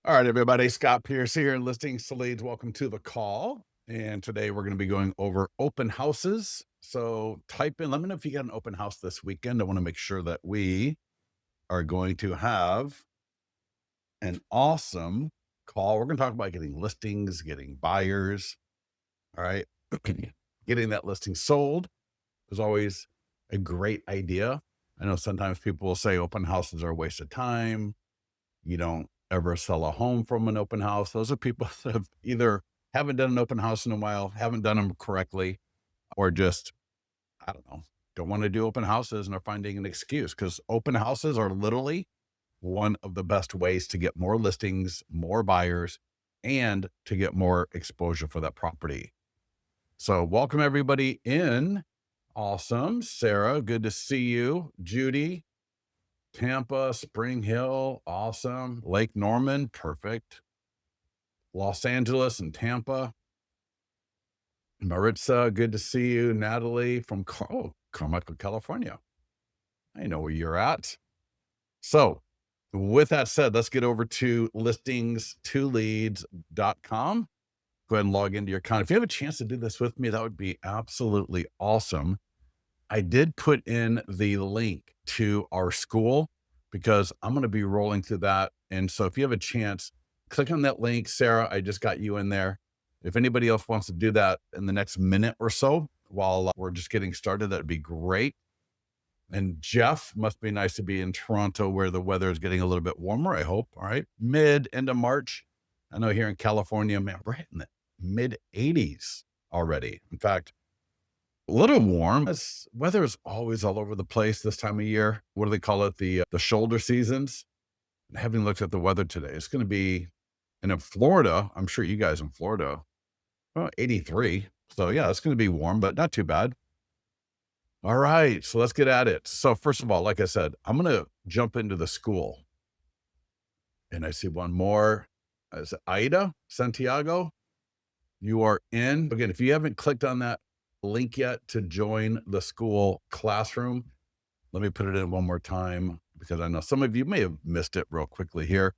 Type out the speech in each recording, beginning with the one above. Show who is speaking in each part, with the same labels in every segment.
Speaker 1: All right, everybody, Scott Pierce here, Listings to Leads. Welcome to the call. And today we're going to be going over open houses. So type in, let me know if you got an open house this weekend. I want to make sure that we are going to have an awesome call. We're going to talk about getting listings, getting buyers. All right. Getting that listing sold is always a great idea. I know sometimes people will say open houses are a waste of time. You don't ever sell a home from an open house. Those are people that have either haven't done an open house in a while, haven't done them correctly, or just, I don't want to do open houses and are finding an excuse, because open houses are literally one of the best ways to get more listings, more buyers, and to get more exposure for that property. So welcome everybody in. Awesome. Sarah, good to see you. Judy, Tampa, Spring Hill, awesome. Lake Norman, perfect. Los Angeles and Tampa. Maritza, good to see you. Natalie from Carmichael, California. I know where you're at. So with that said, let's get over to listings2leads.com. Go ahead and log into your account. If you have a chance to do this with me, that would be absolutely awesome. I did put in the link to our school because I'm going to be rolling through that. And so if you have a chance, click on that link. Sarah, I just got you in there. If anybody else wants to do that in the next minute or so while we're just getting started, that'd be great. And Jeff, must be nice to be in Toronto where the weather is getting a little bit warmer, I hope. All right. End of March. I know here in California, man, we're hitting the mid 80s already. In fact, a little warm. Weather is always all over the place this time of year. What do they call it? The shoulder seasons. And having looked at the weather today, it's going to be, and in Florida, I'm sure you guys in Florida, 83. So yeah, it's going to be warm, but not too bad. All right, so let's get at it. So first of all, like I said, I'm going to jump into the school. And I see one more. Is it Aida Santiago? You are in. Again, if you haven't clicked on that link yet to join the school classroom, let me put it in one more time because I know some of you may have missed it real quickly here.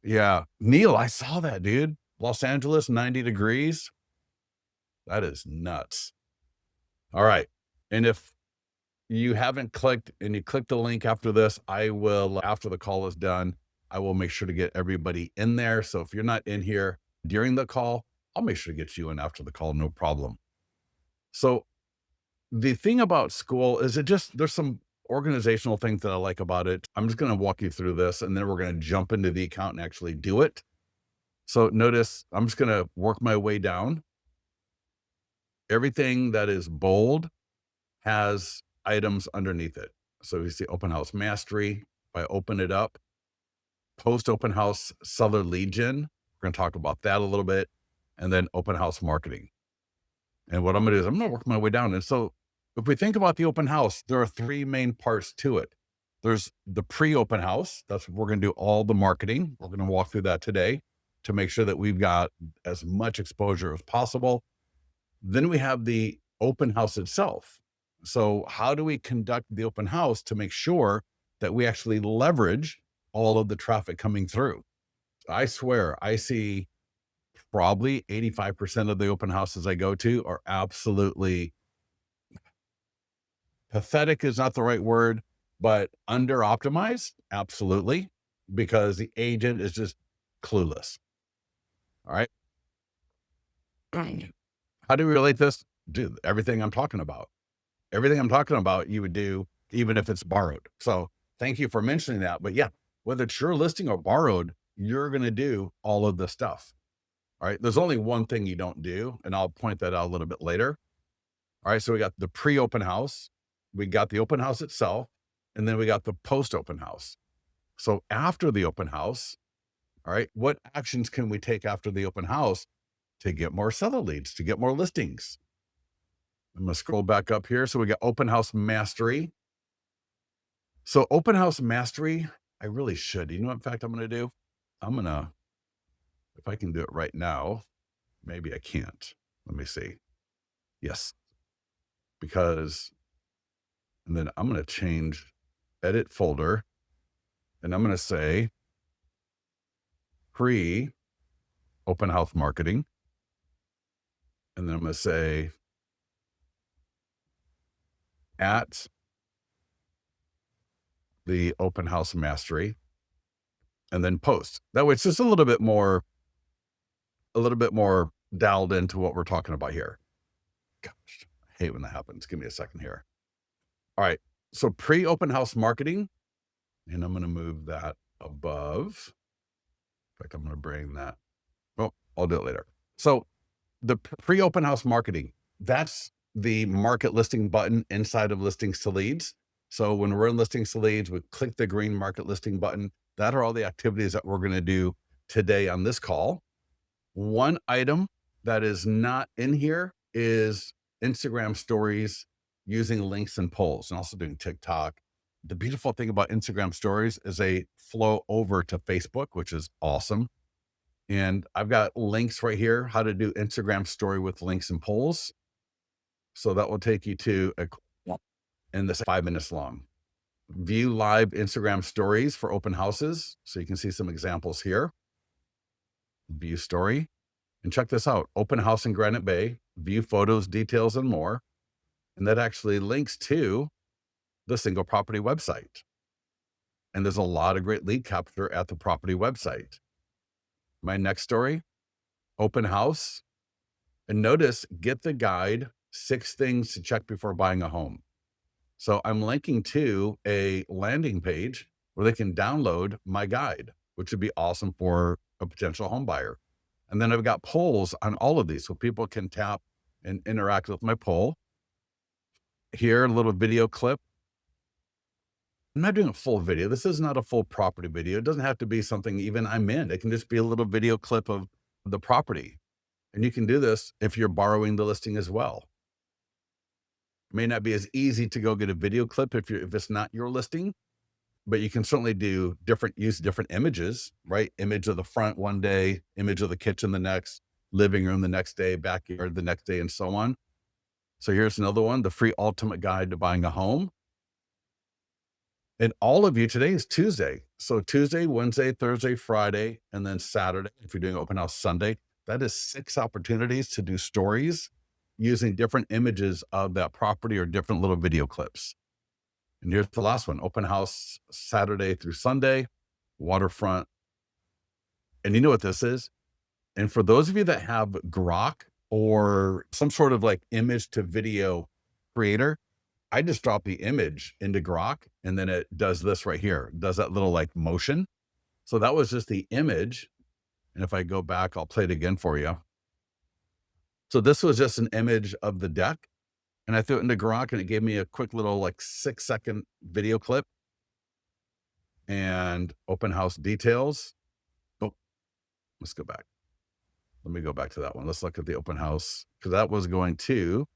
Speaker 1: Yeah. Neil, I saw that, dude. Los Angeles, 90 degrees. That is nuts. All right. And if you haven't clicked and you click the link after this, I will, after the call is done, I will make sure to get everybody in there. So if you're not in here during the call, I'll make sure to get you in after the call, no problem. So the thing about school is there's some organizational things that I like about it. I'm just going to walk you through this and then we're going to jump into the account and actually do it. So notice I'm just going to work my way down. Everything that is bold has items underneath it. So you see open house mastery. If I open it up, post open house seller lead gen, we're going to talk about that a little bit, and then open house marketing. And what I'm going to do is I'm going to work my way down. And so if we think about the open house, there are three main parts to it. There's the pre-open house. That's what we're going to do all the marketing. We're going to walk through that today to make sure that we've got as much exposure as possible. Then we have the open house itself. So how do we conduct the open house to make sure that we actually leverage all of the traffic coming through? I swear, I see probably 85% of the open houses I go to are absolutely pathetic is not the right word, but under optimized. Absolutely. Because the agent is just clueless. All right. How do we relate this? Dude, everything I'm talking about. Everything I'm talking about, you would do even if it's borrowed. So thank you for mentioning that. But yeah, whether it's your listing or borrowed, you're going to do all of this stuff. All right. There's only one thing you don't do, and I'll point that out a little bit later. All right. So we got the pre-open house, we got the open house itself, and then we got the post-open house. So after the open house, all right, what actions can we take after the open house to get more seller leads, to get more listings? I'm going to scroll back up here. So we got open house mastery. So open house mastery, I really should. You know what, in fact, I'm going to do? If I can do it right now, maybe I can't. Let me see. Yes, because And then I'm going to change edit folder, and I'm going to say pre open house marketing. And then I'm going to say at the open house mastery, and then post. That way it's just a little bit more dialed into what we're talking about here. Gosh, I hate when that happens. Give me a second here. All right. So pre open house marketing, and I'm going to move that above. In fact, I'm going to bring that. Oh, I'll do it later. So the pre open house marketing, that's the market listing button inside of listings to leads. So when we're in listings to leads, we click the green market listing button. That are all the activities that we're going to do today on this call. One item that is not in here is Instagram stories using links and polls, and also doing TikTok. The beautiful thing about Instagram stories is they flow over to Facebook, which is awesome. And I've got links right here, how to do Instagram story with links and polls. So that will take you to and this 5 minutes long. View live Instagram stories for open houses. So you can see some examples here. View story. And check this out, open house in Granite Bay, view photos, details, and more. And that actually links to the single property website. And there's a lot of great lead capture at the property website. My next story, open house. And notice, get the guide, 6 things to check before buying a home. So I'm linking to a landing page where they can download my guide, which would be awesome for a potential home buyer. And then I've got polls on all of these so people can tap and interact with my poll. Here, a little video clip. I'm not doing a full video. This is not a full property video. It doesn't have to be something even I'm in. It can just be a little video clip of the property. And you can do this if you're borrowing the listing as well. It may not be as easy to go get a video clip if it's not your listing, but you can certainly use different images, right? Image of the front one day, image of the kitchen the next, living room the next day, backyard the next day, and so on. So here's another one, the free ultimate guide to buying a home. And all of you, today is Tuesday. So Tuesday, Wednesday, Thursday, Friday, and then Saturday, if you're doing open house Sunday, that is 6 opportunities to do stories using different images of that property or different little video clips. And here's the last one, open house Saturday through Sunday, waterfront. And you know what this is? And for those of you that have Grok or some sort of like image to video creator, I just drop the image into Grok and then it does this right here, does that little like motion. So that was just the image. And if I go back, I'll play it again for you. So this was just an image of the deck. And I threw it into Grok and it gave me a quick little like 6-second video clip and open house details. Oh, let's go back. Let me go back to that one. Let's look at the open house because that was going to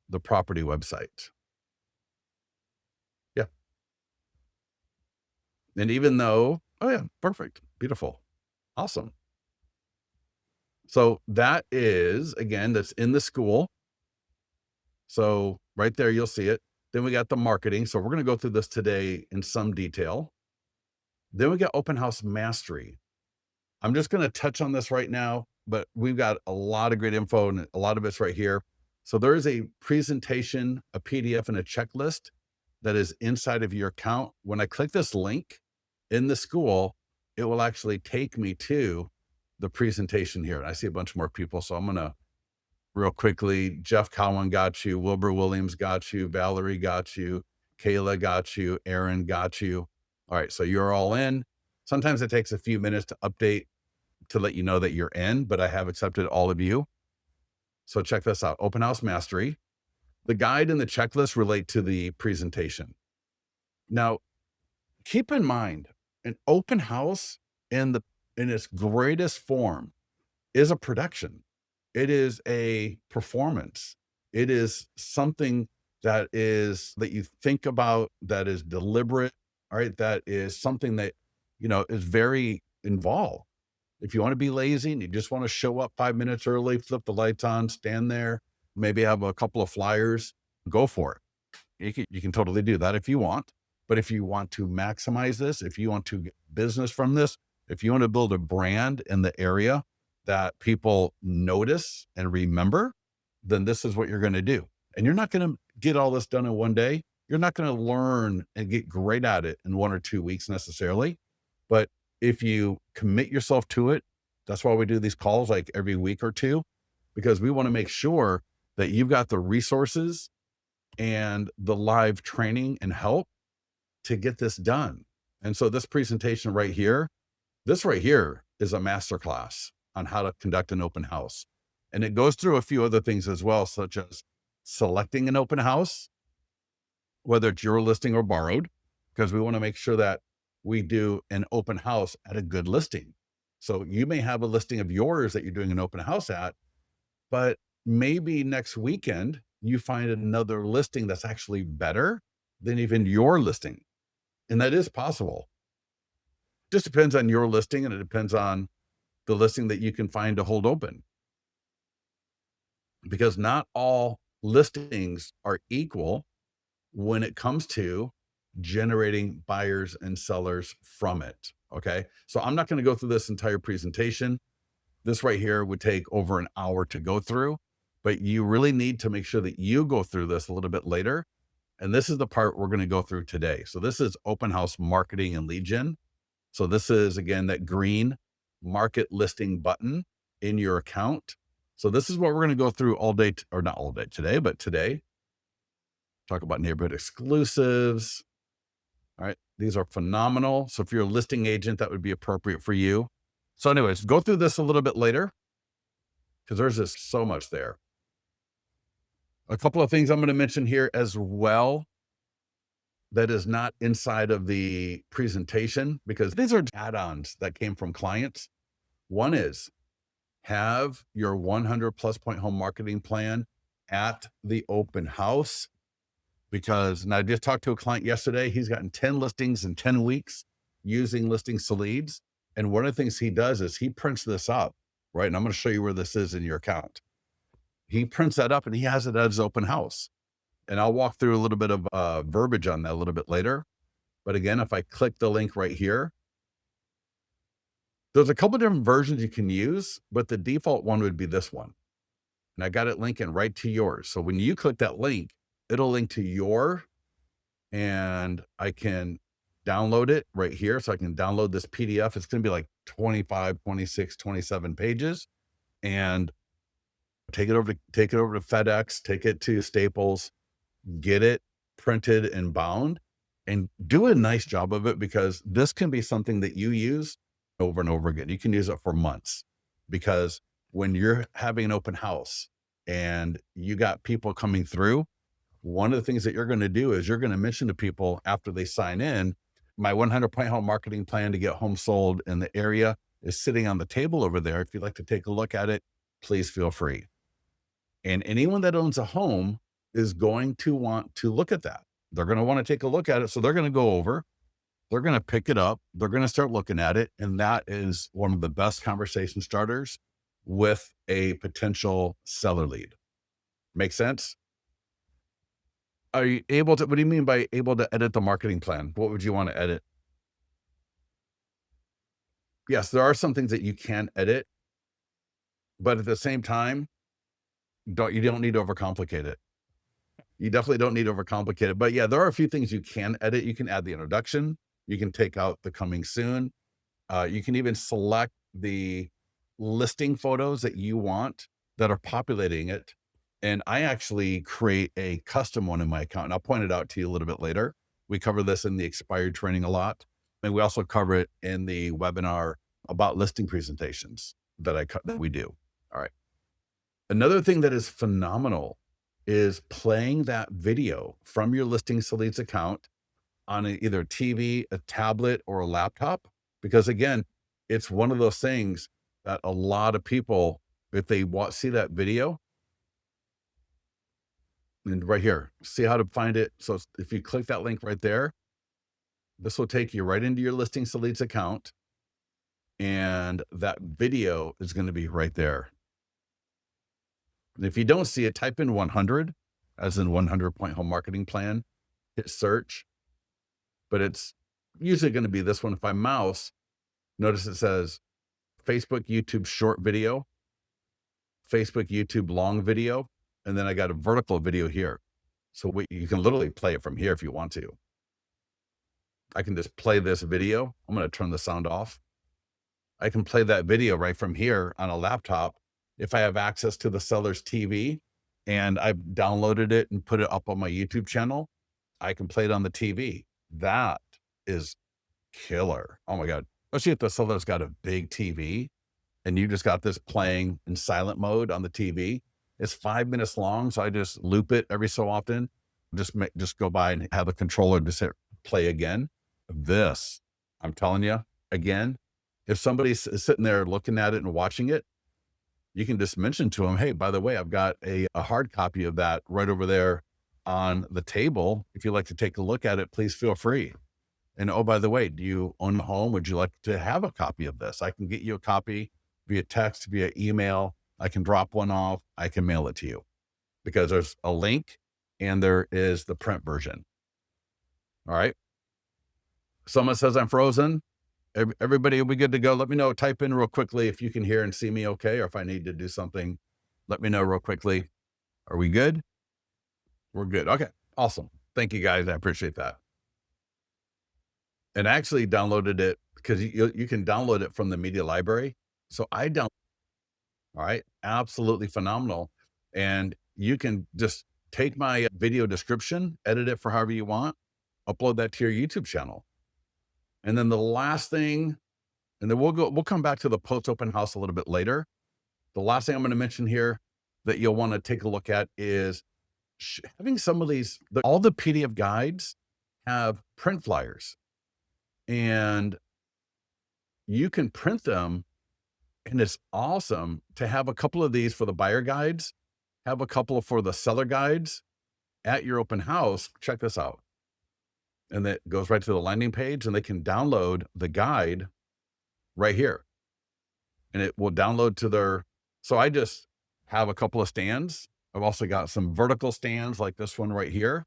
Speaker 1: the property website. Yeah. And even though, oh yeah, perfect. Beautiful. Awesome. So that is, again, that's in the school. So right there, you'll see it. Then we got the marketing. So we're going to go through this today in some detail. Then we got open house mastery. I'm just going to touch on this right now, but we've got a lot of great info and a lot of it's right here. So there is a presentation, a PDF, and a checklist that is inside of your account. When I click this link in the school, it will actually take me to the presentation here. And I see a bunch more people. So I'm going to real quickly, Jeff Cowan got you, Wilbur Williams got you, Valerie got you, Kayla got you, Aaron got you. All right, so you're all in. Sometimes it takes a few minutes to update to let you know that you're in, but I have accepted all of you. So check this out, Open House Mastery. The guide and the checklist relate to the presentation. Now, keep in mind, an open house in its greatest form is a production. It is a performance. It is something that you think about, that is deliberate, all right? That is something that, is very involved. If you want to be lazy and you just want to show up 5 minutes early, flip the lights on, stand there, maybe have a couple of flyers, go for it. You can totally do that if you want. But if you want to maximize this, if you want to get business from this, if you want to build a brand in the area that people notice and remember, then this is what you're going to do. And you're not going to get all this done in one day. You're not going to learn and get great at it in 1 or 2 weeks necessarily. But if you commit yourself to it, that's why we do these calls like every week or two, because we want to make sure that you've got the resources and the live training and help to get this done. And so this presentation right here, this right here is a masterclass on how to conduct an open house. And it goes through a few other things as well, such as selecting an open house, whether it's your listing or borrowed, because we want to make sure that we do an open house at a good listing. So you may have a listing of yours that you're doing an open house at, but maybe next weekend you find another listing that's actually better than even your listing. And that is possible. Just depends on your listing, and it depends on the listing that you can find to hold open, because not all listings are equal when it comes to generating buyers and sellers from it. Okay. So I'm not going to go through this entire presentation. This right here would take over an hour to go through, but you really need to make sure that you go through this a little bit later. And this is the part we're going to go through today. So this is open house marketing and lead gen. So this is, again, that green market listing button in your account. So this is what we're going to go through all day, or not all day today, but today. Talk about neighborhood exclusives. All right. These are phenomenal. So if you're a listing agent, that would be appropriate for you. So anyways, go through this a little bit later, because there's just so much there. A couple of things I'm going to mention here as well that is not inside of the presentation, because these are add-ons that came from clients. One is have your 100 plus point home marketing plan at the open house. Because, and I just talked to a client yesterday, he's gotten 10 listings in 10 weeks using listings to leads. And one of the things he does is he prints this up, right? And I'm going to show you where this is in your account. He prints that up and he has it at his open house. And I'll walk through a little bit of verbiage on that a little bit later. But again, if I click the link right here, there's a couple different versions you can use, but the default one would be this one. And I got it linking right to yours. So when you click that link, it'll link to your, and I can download it right here. So I can download this PDF. It's going to be like 25, 26, 27 pages, and take it over to FedEx, take it to Staples, get it printed and bound, and do a nice job of it, because this can be something that you use over and over again. You can use it for months, because when you're having an open house and you got people coming through, one of the things that you're going to do is you're going to mention to people after they sign in, my 100 point home marketing plan to get homes sold in the area is sitting on the table over there. If you'd like to take a look at it, please feel free. And anyone that owns a home is going to want to look at that. They're going to want to take a look at it. So they're going to go over, they're going to pick it up, they're going to start looking at it. And that is one of the best conversation starters with a potential seller lead. Make sense? Are you able to, what do you mean by able to edit the marketing plan? What would you want to edit? Yes, there are some things that you can edit, but at the same time, you don't need to overcomplicate it. You definitely don't need to overcomplicate it. But yeah, there are a few things you can edit. You can add the introduction. You can take out the coming soon. You can even select the listing photos that you want that are populating it. And I actually create a custom one in my account, and I'll point it out to you a little bit later. We cover this in the expired training a lot. And we also cover it in the webinar about listing presentations that we do. All right. Another thing that is phenomenal is playing that video from your listings to leads account on either a TV, a tablet, or a laptop. Because again, it's one of those things that a lot of people, if they see that video, and right here, see how to find it. So if you click that link right there, this will take you right into your listings to leads account. And that video is going to be right there. And if you don't see it, type in 100, as in 100 point home marketing plan, hit search, but it's usually going to be this one. If I mouse, notice it says Facebook, YouTube short video, Facebook, YouTube long video, and then I got a vertical video here. So you can literally play it from here if you want to. I can just play this video. I'm going to turn the sound off. I can play that video right from here on a laptop if I have access to the seller's TV and I've downloaded it and put it up on my YouTube channel. I can play it on the TV. That is killer. Oh my God. Especially if the seller's got a big TV and you just got this playing in silent mode on the TV. It's 5 minutes long. So I just loop it every so often. Just go by and have the controller just hit play again. This, I'm telling you, again, if somebody's sitting there looking at it and watching it, you can just mention to them, hey, by the way, I've got a hard copy of that right over there on the table. If you'd like to take a look at it, please feel free. And oh, by the way, do you own a home? Would you like to have a copy of this? I can get you a copy via text, via email. I can drop one off. I can mail it to you because there's a link and there is the print version. All right. Someone says I'm frozen. Everybody will be good to go. Let me know. Type in real quickly if you can hear and see me okay, or if I need to do something, let me know real quickly. Are we good? We're good. Okay. Awesome. Thank you guys. I appreciate that. And I actually downloaded it because you can download it from the media library. So I downloaded. All right. Absolutely phenomenal. And you can just take my video description, edit it for however you want, upload that to your YouTube channel. And then the last thing, and then we'll come back to the post open house a little bit later. The last thing I'm going to mention here that you'll want to take a look at is having some of these, all the PDF guides have print flyers and you can print them. And it's awesome to have a couple of these for the buyer guides, have a couple for the seller guides at your open house. Check this out. And that goes right to the landing page and they can download the guide right here and it will download to their, so I just have a couple of stands. I've also got some vertical stands like this one right here.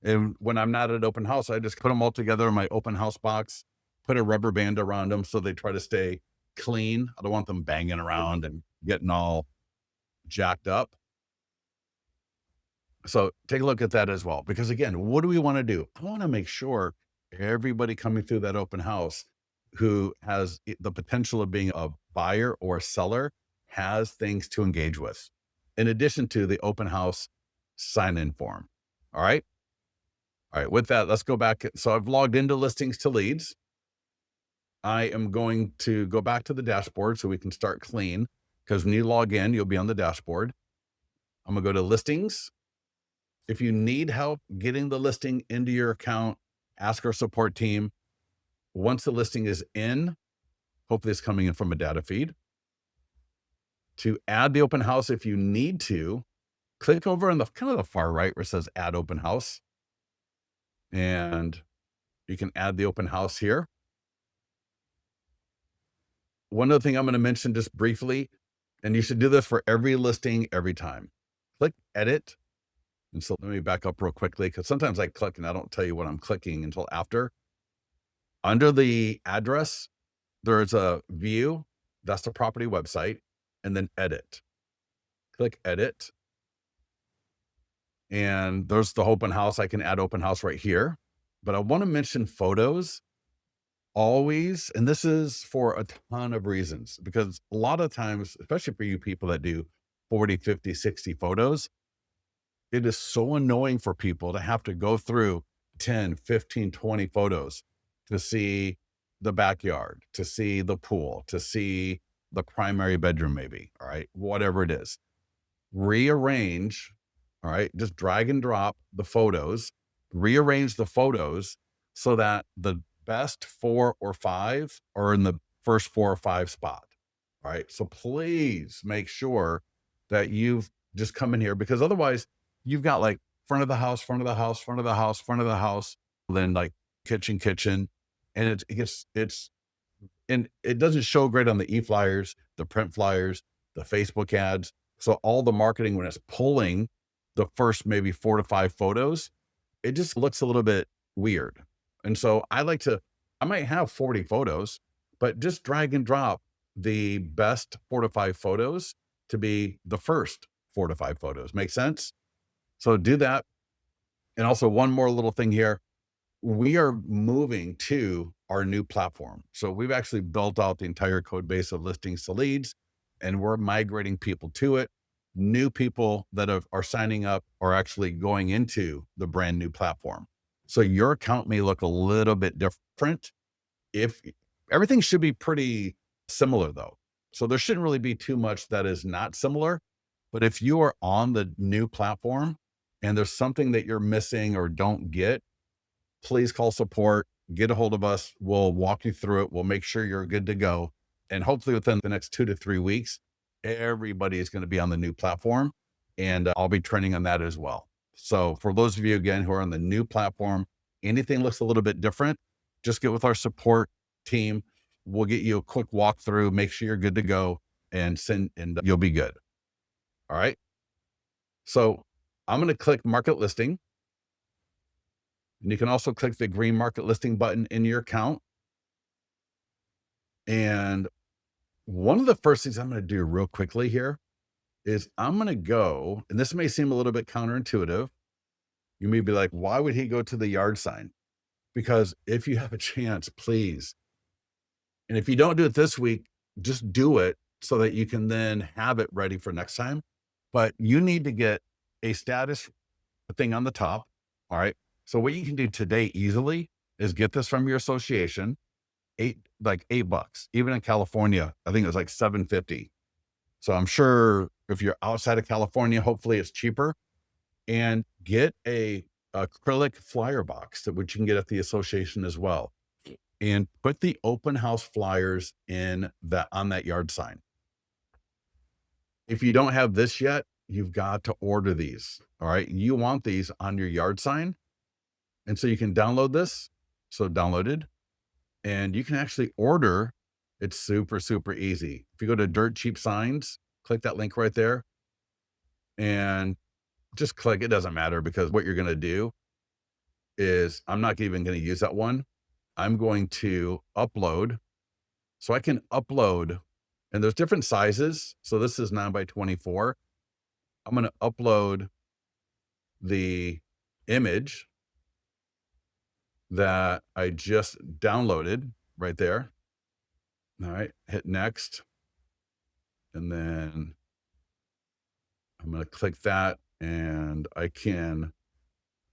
Speaker 1: And when I'm not at open house, I just put them all together in my open house box, put a rubber band around them so they try to stay clean. I don't want them banging around and getting all jacked up. So take a look at that as well, because again, what do we want to do? I want to make sure everybody coming through that open house who has the potential of being a buyer or a seller has things to engage with, in addition to the open house sign-in form. All right. All right. With that, let's go back. So I've logged into listings to leads. I am going to go back to the dashboard so we can start clean, because when you log in, you'll be on the dashboard. I'm going to go to listings. If you need help getting the listing into your account, ask our support team. Once the listing is in, hopefully it's coming in from a data feed. To add the open house, if you need to, click over on the kind of the far right where it says add open house. And you can add the open house here. One other thing I'm going to mention just briefly, and you should do this for every listing every time. Click edit. And so let me back up real quickly, because sometimes I click and I don't tell you what I'm clicking until after. Under the address, there's a view. That's the property website. And then edit. Click edit. And there's the open house. I can add open house right here. But I want to mention photos always. And this is for a ton of reasons, because a lot of times, especially for you people that do 40, 50, 60 photos, it is so annoying for people to have to go through 10, 15, 20 photos to see the backyard, to see the pool, to see the primary bedroom, maybe. All right. Whatever it is, rearrange. All right. Just drag and drop the photos, rearrange the photos so that the best 4 or 5 are in the first 4 or 5 spot. All right. So please make sure that you've just come in here, because otherwise you've got like front of the house, front of the house, front of the house, front of the house, then like kitchen, and and it doesn't show great on the e-flyers, the print flyers, the Facebook ads. So all the marketing, when it's pulling the first maybe 4 to 5 photos, it just looks a little bit weird. And so I might have 40 photos, but just drag and drop the best 4 to 5 photos to be the first 4 to 5 photos. Make sense? So do that. And also, one more little thing here, we are moving to our new platform. So we've actually built out the entire code base of listings to leads, and we're migrating people to it. New people that are signing up are actually going into the brand new platform. So your account may look a little bit different. If everything should be pretty similar though. So there shouldn't really be too much that is not similar. But if you are on the new platform and there's something that you're missing or don't get, please call support, get a hold of us. We'll walk you through it. We'll make sure you're good to go. And hopefully within the next 2 to 3 weeks, everybody is going to be on the new platform, and I'll be training on that as well. So for those of you, again, who are on the new platform, anything looks a little bit different, just get with our support team. We'll get you a quick walkthrough, make sure you're good to go, and you'll be good. All right. So I'm going to click market listing. And you can also click the green market listing button in your account. And one of the first things I'm going to do real quickly here is I'm going to go, and this may seem a little bit counterintuitive. You may be like, why would he go to the yard sign? Because if you have a chance, please. And if you don't do it this week, just do it so that you can then have it ready for next time. But you need to get a status thing on the top. All right. So what you can do today easily is get this from your association, $8. Even in California, I think it was like $7.50. So I'm sure if you're outside of California, hopefully it's cheaper. And get a acrylic flyer box which you can get at the association as well. And put the open house flyers on that yard sign. If you don't have this yet, you've got to order these. All right. You want these on your yard sign. And so you can download this. So downloaded, and you can actually order. It's super, super easy. If you go to Dirt Cheap Signs, click that link right there and just click. It doesn't matter, because what you're going to do is I'm not even going to use that one. I'm going to upload. So I can upload, and there's different sizes. So this is 9 by 24. I'm going to upload the image that I just downloaded right there. All right, hit next. And then I'm going to click that, and I can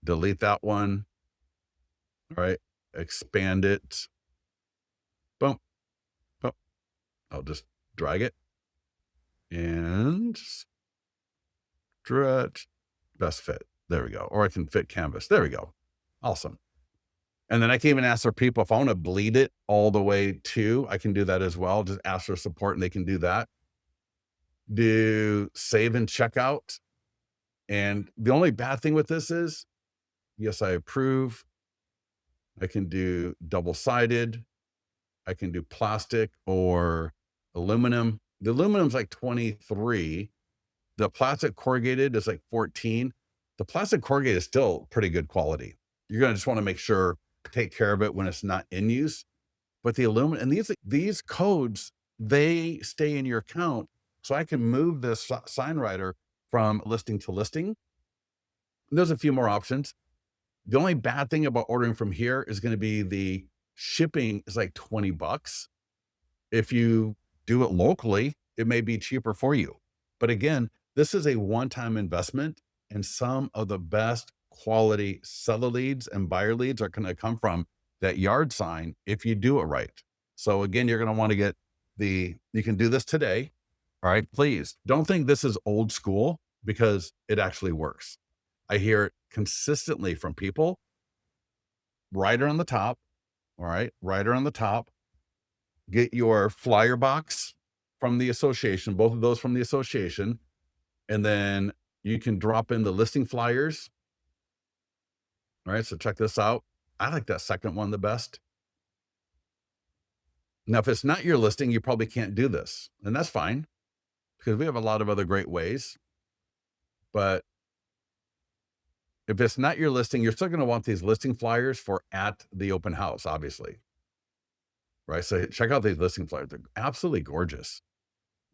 Speaker 1: delete that one. All right, expand it. Boom, boom. I'll just drag it and stretch. Best fit. There we go. Or I can fit canvas. There we go. Awesome. And then I can even ask their people if I want to bleed it all the way to, I can do that as well. Just ask for support and they can do that. Do save and checkout. And the only bad thing with this is, yes, I approve. I can do double-sided. I can do plastic or aluminum. The aluminum's like 23. The plastic corrugated is like 14. The plastic corrugated is still pretty good quality. You're going to just want to make sure, take care of it when it's not in use. But the aluminum, and these codes, they stay in your account. So I can move this sign writer from listing to listing. There's a few more options. The only bad thing about ordering from here is going to be the shipping is like $20. If you do it locally, it may be cheaper for you. But again, this is a one-time investment, and some of the best quality seller leads and buyer leads are going to come from that yard sign if you do it right. So again, you're going to want to get you can do this today. All right. Please don't think this is old school, because it actually works. I hear it consistently from people. Writer on the top. All right. Writer on the top. Get your flyer box from the association, both of those from the association. And then you can drop in the listing flyers. All right. So check this out. I like that second one the best. Now, if it's not your listing, you probably can't do this, and that's fine, because we have a lot of other great ways. But If it's not your listing, you're still going to want these listing flyers for at the open house, obviously, right? So check out these listing flyers. They're absolutely gorgeous.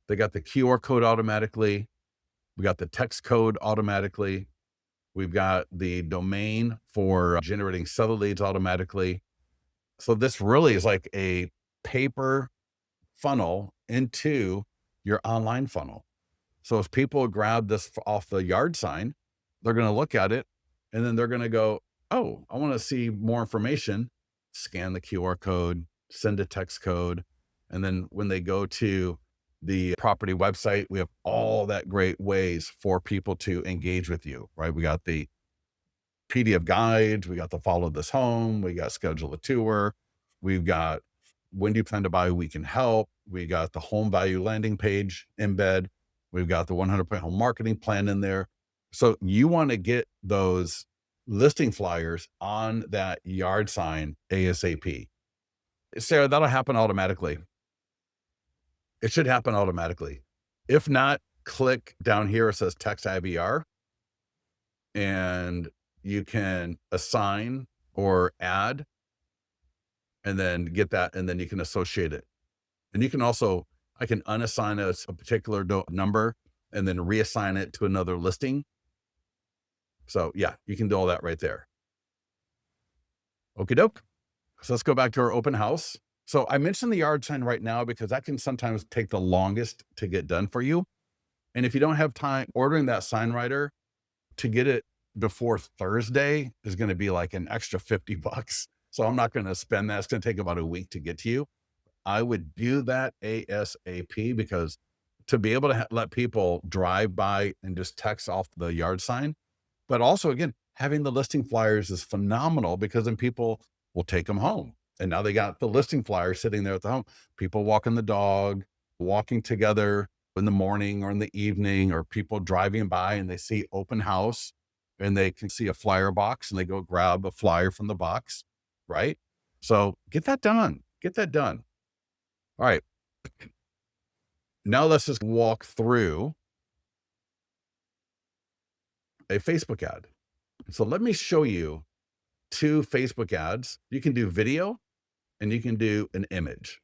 Speaker 1: They got the QR code automatically. We got the text code automatically. We've got the domain for generating seller leads automatically. So this really is like a paper funnel into your online funnel. So if people grab this off the yard sign, they're going to look at it and then they're going to go, oh, I want to see more information. Scan the QR code, send a text code. And then when they go to the property website, we have all that great ways for people to engage with you, right? We got the PDF guides, we got the follow this home, we got schedule a tour, we've got when do you plan to buy, we can help. We got the home value landing page embed. We've got the 100% home marketing plan in there. So you want to get those listing flyers on that yard sign ASAP. Sarah, that'll happen automatically. It should happen automatically. If not, click down here. It says text IVR and you can assign or add and then get that. And then you can associate it. And you can also, I can unassign a particular number and then reassign it to another listing. So yeah, you can do all that right there. Okie doke. So let's go back to our open house. So I mentioned the yard sign right now because that can sometimes take the longest to get done for you. And if you don't have time, ordering that sign writer to get it before Thursday is going to be like an extra $50. So I'm not going to spend that. It's going to take about a week to get to you. I would do that ASAP because to be able to let people drive by and just text off the yard sign, but also again, having the listing flyers is phenomenal because then people will take them home. And now they got the listing flyers sitting there at the home. People walking the dog, walking together in the morning or in the evening, or people driving by and they see open house and they can see a flyer box and they go grab a flyer from the box, right? So get that done. Get that done. All right. Now let's just walk through a Facebook ad. So let me show you 2 Facebook ads. You can do video and you can do an image.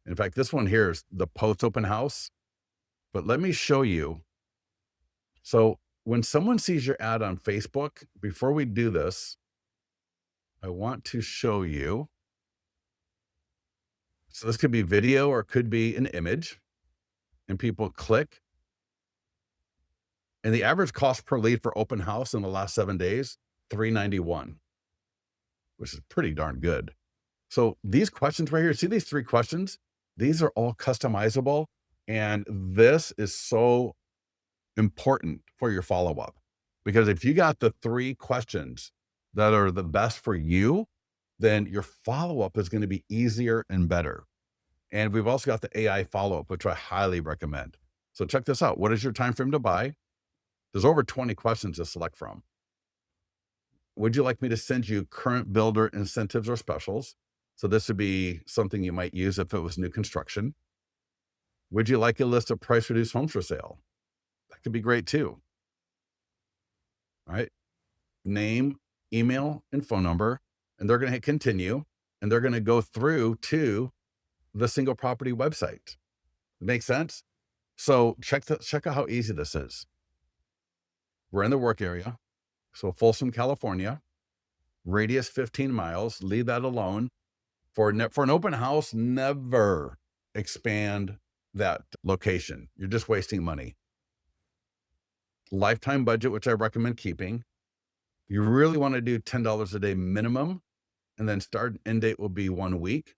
Speaker 1: In fact, this one here is the post open house, but let me show you. So when someone sees your ad on Facebook, before we do this, I want to show you. So this could be video or it could be an image, and people click. And the average cost per lead for open house in the last 7 days, $391, which is pretty darn good. So these questions right here, see these 3 questions? These are all customizable. And this is so important for your follow-up because if you got the 3 questions that are the best for you, then your follow-up is going to be easier and better. And we've also got the AI follow-up, which I highly recommend. So check this out. What is your time frame to buy? There's over 20 questions to select from. Would you like me to send you current builder incentives or specials? So this would be something you might use if it was new construction. Would you like a list of price reduced homes for sale? That could be great too. All right. Name, email, and phone number. And they're going to hit continue. And they're going to go through to the single property website. Make sense? So check out how easy this is. We're in the work area. So Folsom, California, radius 15 miles, leave that alone. For an open house, never expand that location. You're just wasting money. Lifetime budget, which I recommend keeping. You really want to do $10 a day minimum, and then start and end date will be 1 week.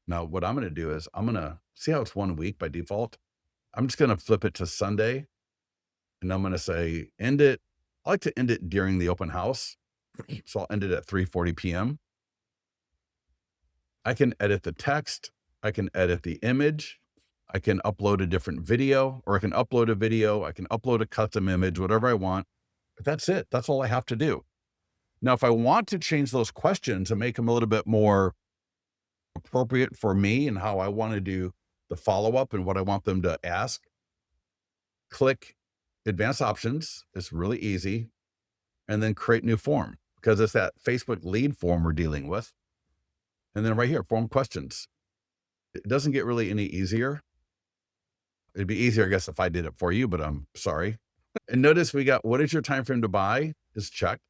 Speaker 1: Now, what I'm going to do is I'm going to see how it's 1 week by default. I'm just going to flip it to Sunday, and I'm going to say end it. I like to end it during the open house. So I'll end it at 3:40 p.m. I can edit the text. I can edit the image. I can upload a different video, or I can upload a video. I can upload a custom image, whatever I want. But that's it. That's all I have to do. Now, if I want to change those questions and make them a little bit more appropriate for me and how I want to do the follow-up and what I want them to ask, click advanced options. It's really easy. and then create new form because it's that Facebook lead form we're dealing with. And then right here, form questions. It doesn't get really any easier. It'd be easier, I guess, if I did it for you, but I'm sorry. And notice we got, what is your time frame to buy is checked.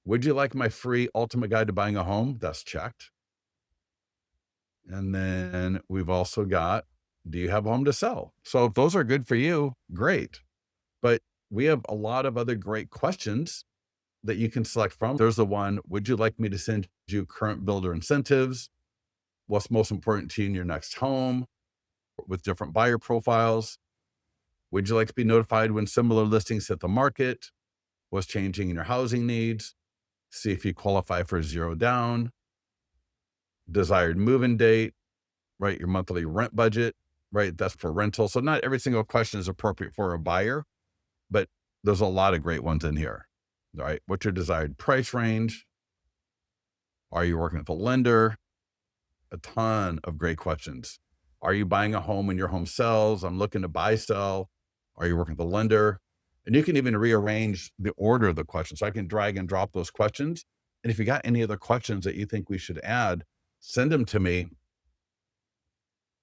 Speaker 1: Would you like my free ultimate guide to buying a home? That's checked. And then we've also got, do you have a home to sell? So if those are good for you, great. But we have a lot of other great questions that you can select from. There's the one, would you like me to send you current builder incentives? What's most important to you in your next home with different buyer profiles? Would you like to be notified when similar listings hit the market? What's changing in your housing needs? See if you qualify for zero down, desired move-in date, right? Your monthly rent budget, right? That's for rental. So not every single question is appropriate for a buyer, but there's a lot of great ones in here, right? What's your desired price range? Are you working with a lender? A ton of great questions. Are you buying a home when your home sells? I'm looking to buy, sell. Are you working with a lender? And you can even rearrange the order of the questions. So I can drag and drop those questions. And if you got any other questions that you think we should add, send them to me.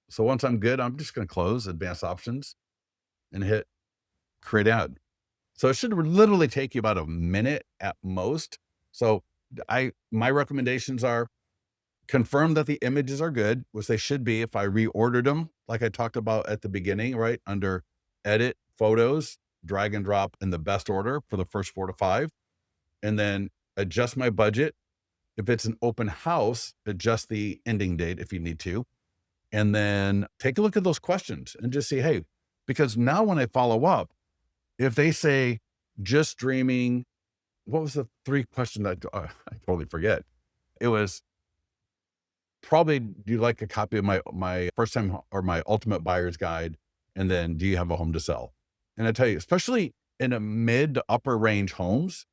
Speaker 1: So once I'm good, I'm just going to close advanced options and hit create ad. So it should literally take you about a minute at most. So my recommendations are confirm that the images are good, which they should be if I reordered them, like I talked about at the beginning, right? Under edit photos, drag and drop in the best order for the first 4 to 5, and then adjust my budget. If it's an open house, adjust the ending date if you need to. And then take a look at those questions and just see, hey, because now when I follow up, if they say just dreaming, what was the 3 question that I totally forget? It was probably, do you like a copy of my first time or my ultimate buyer's guide? And then do you have a home to sell? And I tell you, especially in a mid to upper range homes,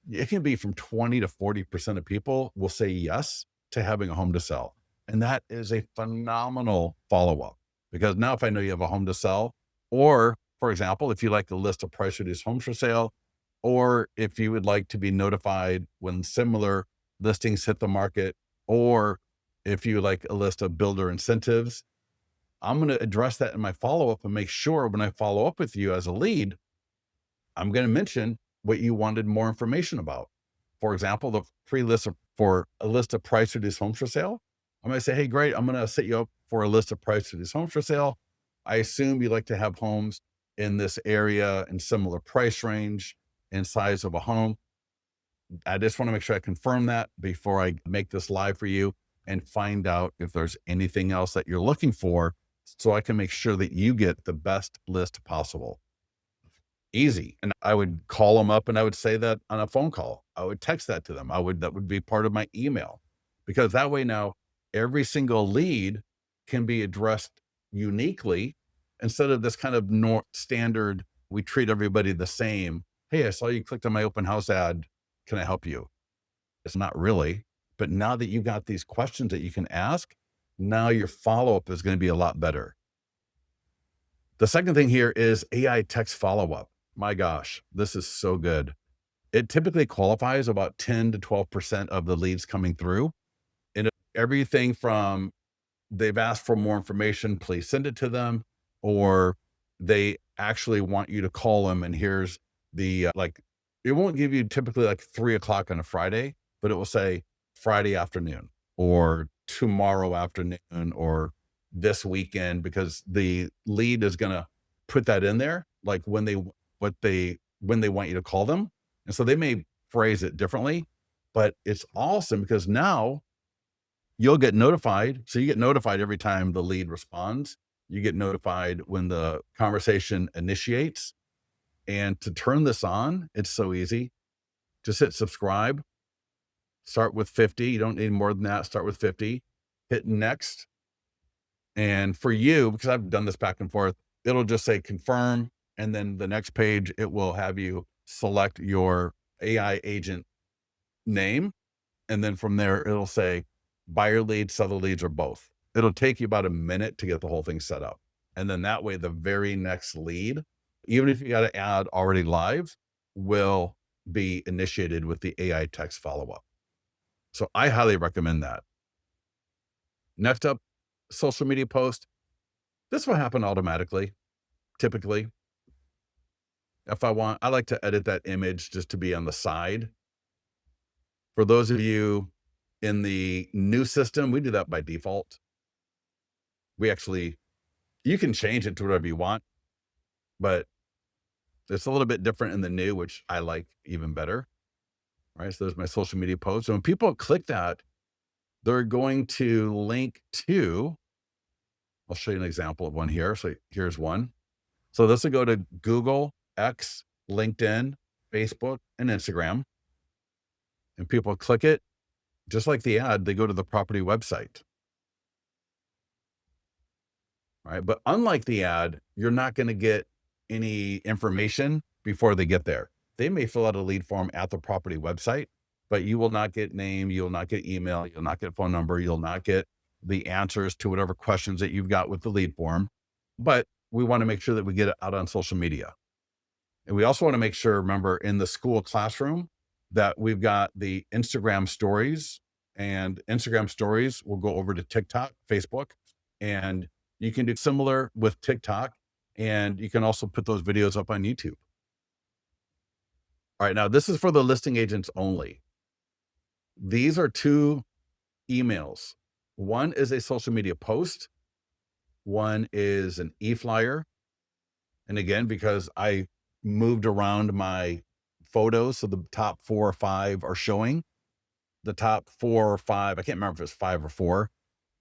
Speaker 1: it can be from 20 to 40% of people will say yes to having a home to sell. And that is a phenomenal follow-up because now if I know you have a home to sell, or for example, if you like a list of price reduced homes for sale, or if you would like to be notified when similar listings hit the market, or if you like a list of builder incentives, I'm going to address that in my follow-up and make sure when I follow up with you as a lead, I'm going to mention what you wanted more information about. For example, the free list for a list of price reduced homes for sale. I'm going to say, hey, great. I'm going to set you up for a list of price reduced homes for sale. I assume you like to have homes in this area in similar price range and size of a home. I just want to make sure I confirm that before I make this live for you and find out if there's anything else that you're looking for so I can make sure that you get the best list possible. Easy. And I would call them up and I would say that on a phone call. I would text that to them. That would be part of my email because that way now every single lead can be addressed uniquely instead of this kind of standard, we treat everybody the same. Hey, I saw you clicked on my open house ad. Can I help you? It's not really. But now that you've got these questions that you can ask, now your follow-up is going to be a lot better. The second thing here is AI text follow-up. My gosh, this is so good. It typically qualifies about 10 to 12% of the leads coming through. And everything from they've asked for more information, please send it to them, or they actually want you to call them and here's the like, it won't give you typically like 3 o'clock on a Friday, but it will say Friday afternoon or tomorrow afternoon or this weekend because the lead is going to put that in there like when they want you to call them. And so they may phrase it differently, but it's awesome because now you'll get notified. So you get notified every time the lead responds. You get notified when the conversation initiates. And to turn this on, it's so easy. Just hit subscribe, start with 50. You don't need more than that. Start with 50, hit next. And for you, because I've done this back and forth, it'll just say confirm. And then the next page, it will have you select your AI agent name. And then from there, it'll say buyer lead, seller leads, or both. It'll take you about a minute to get the whole thing set up. And then that way, the very next lead, even if you got an ad already live, will be initiated with the AI text follow-up. So I highly recommend that. Next up, social media post. This will happen automatically, typically. If I like to edit that image just to be on the side. For those of you in the new system, we do that by default. We actually, you can change it to whatever you want, but it's a little bit different in the new, which I like even better. Right. So there's my social media post. So when people click that, they're going to link to, I'll show you an example of one here. So here's one. So this will go to Google, X, LinkedIn, Facebook, and Instagram. And people click it, just like the ad, they go to the property website. Right. But unlike the ad, you're not going to get any information before they get there. They may fill out a lead form at the property website, but you will not get name, you'll not get email, you'll not get phone number, you'll not get the answers to whatever questions that you've got with the lead form. But we want to make sure that we get it out on social media. And we also want to make sure, remember, in the school classroom, that we've got the Instagram stories, and Instagram stories will go over to TikTok, Facebook, and you can do similar with TikTok, and you can also put those videos up on YouTube. All right. Now this is for the listing agents only. These are two emails. One is a social media post. One is an e-flyer. And again, because I moved around my photos, so the top 4 or 5 are showing. The top 4 or 5, I can't remember if it's 5 or 4,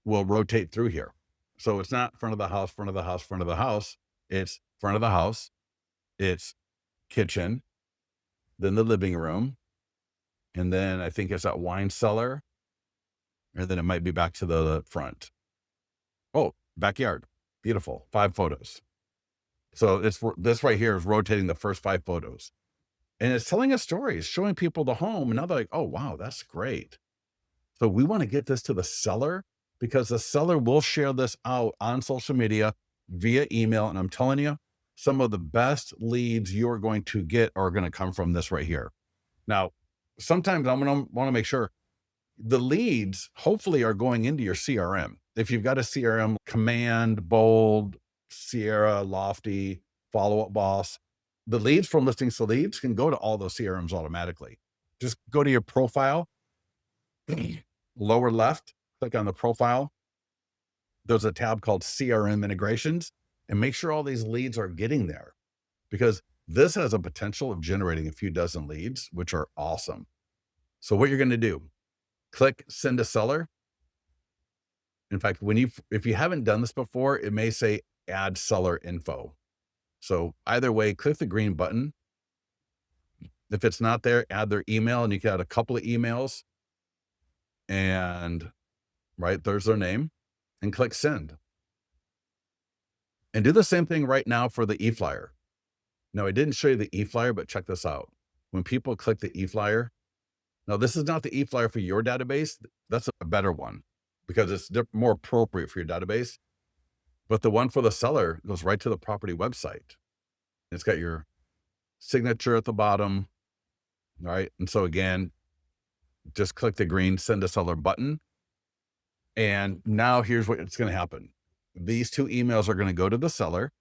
Speaker 1: will rotate through here. So it's not front of the house, front of the house, front of the house. It's front of the house. It's kitchen, then the living room. And then I think it's that wine cellar. And then it might be back to the front. Oh, backyard. Beautiful. 5 photos. So this right here is rotating the first 5 photos. And it's telling a story. It's showing people the home. And now they're like, oh, wow, that's great. So we want to get this to the seller, because the seller will share this out on social media via email. And I'm telling you, some of the best leads you are going to get are going to come from this right here. Now, sometimes I'm going to want to make sure the leads hopefully are going into your CRM. If you've got a CRM, Command, Bold, Sierra, Lofty, Follow Up Boss, the leads from Listings to Leads can go to all those CRMs automatically. Just go to your profile, lower left, click on the profile. There's a tab called CRM integrations, and make sure all these leads are getting there, because this has a potential of generating a few dozen leads, which are awesome. So what you're going to do, click send to seller. In fact, if you haven't done this before, it may say add seller info. So either way, click the green button. If it's not there, add their email, and you can add a couple of emails, and right there's their name, and click send. And do the same thing right now for the e-flyer. Now, I didn't show you the e-flyer, but check this out. When people click the e-flyer, now this is not the e-flyer for your database. That's a better one because it's more appropriate for your database. But the one for the seller goes right to the property website. It's got your signature at the bottom, right? And so again, just click the green send to seller button. And now here's what's going to happen. These 2 emails are going to go to the seller.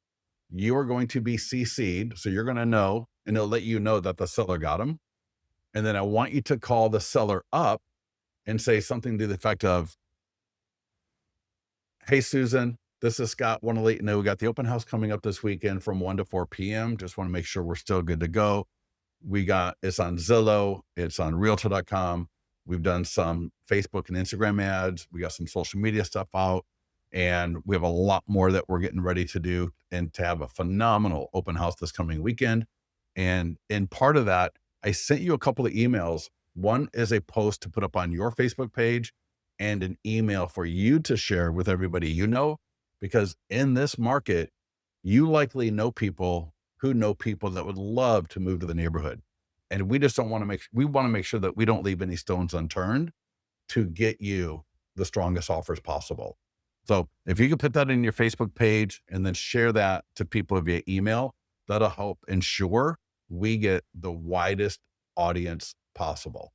Speaker 1: You are going to be CC'd. So you're going to know, and it'll let you know that the seller got them. And then I want you to call the seller up and say something to the effect of, hey, Susan, this is Scott. Want to let you know we got the open house coming up this weekend from 1 to 4 p.m. Just want to make sure we're still good to go. It's on Zillow. It's on realtor.com. We've done some Facebook and Instagram ads. We got some social media stuff out, and we have a lot more that we're getting ready to do and to have a phenomenal open house this coming weekend. And in part of that, I sent you a couple of emails. One is a post to put up on your Facebook page and an email for you to share with everybody you know, because in this market, you likely know people who know people that would love to move to the neighborhood. And we just want to make sure that we don't leave any stones unturned to get you the strongest offers possible. So if you could put that in your Facebook page and then share that to people via email, that'll help ensure we get the widest audience possible.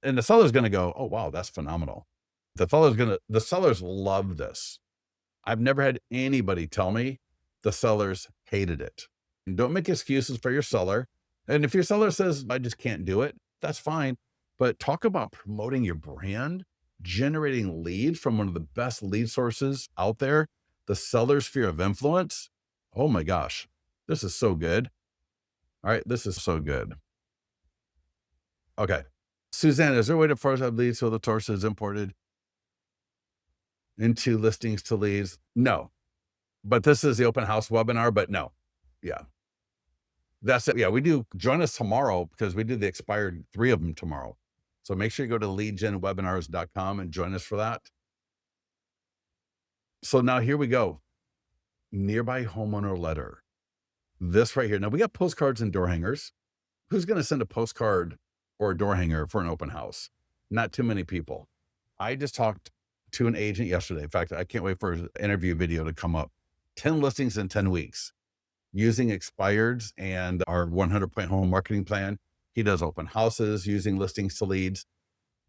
Speaker 1: And the seller's going to go, "Oh, wow, that's phenomenal." The sellers love this. I've never had anybody tell me the sellers hated it. And don't make excuses for your seller. And if your seller says, "I just can't do it," that's fine. But talk about promoting your brand, generating leads from one of the best lead sources out there, the seller's sphere of influence. Oh my gosh, this is so good. All right, this is so good. Okay. Suzanne, is there a way to force up leads so the source is imported into listings to leads? No, but this is the open house webinar, but no. Yeah, that's it. Yeah, we do. Join us tomorrow because we do the expired 3 of them tomorrow. So make sure you go to leadgenwebinars.com and join us for that. So now here we go. Nearby homeowner letter. This right here. Now we got postcards and door hangers. Who's going to send a postcard or a door hanger for an open house? Not too many people. I just talked to an agent yesterday. In fact, I can't wait for his interview video to come up. 10 listings in 10 weeks using expireds and our 100-point home marketing plan. He does open houses using listings to leads.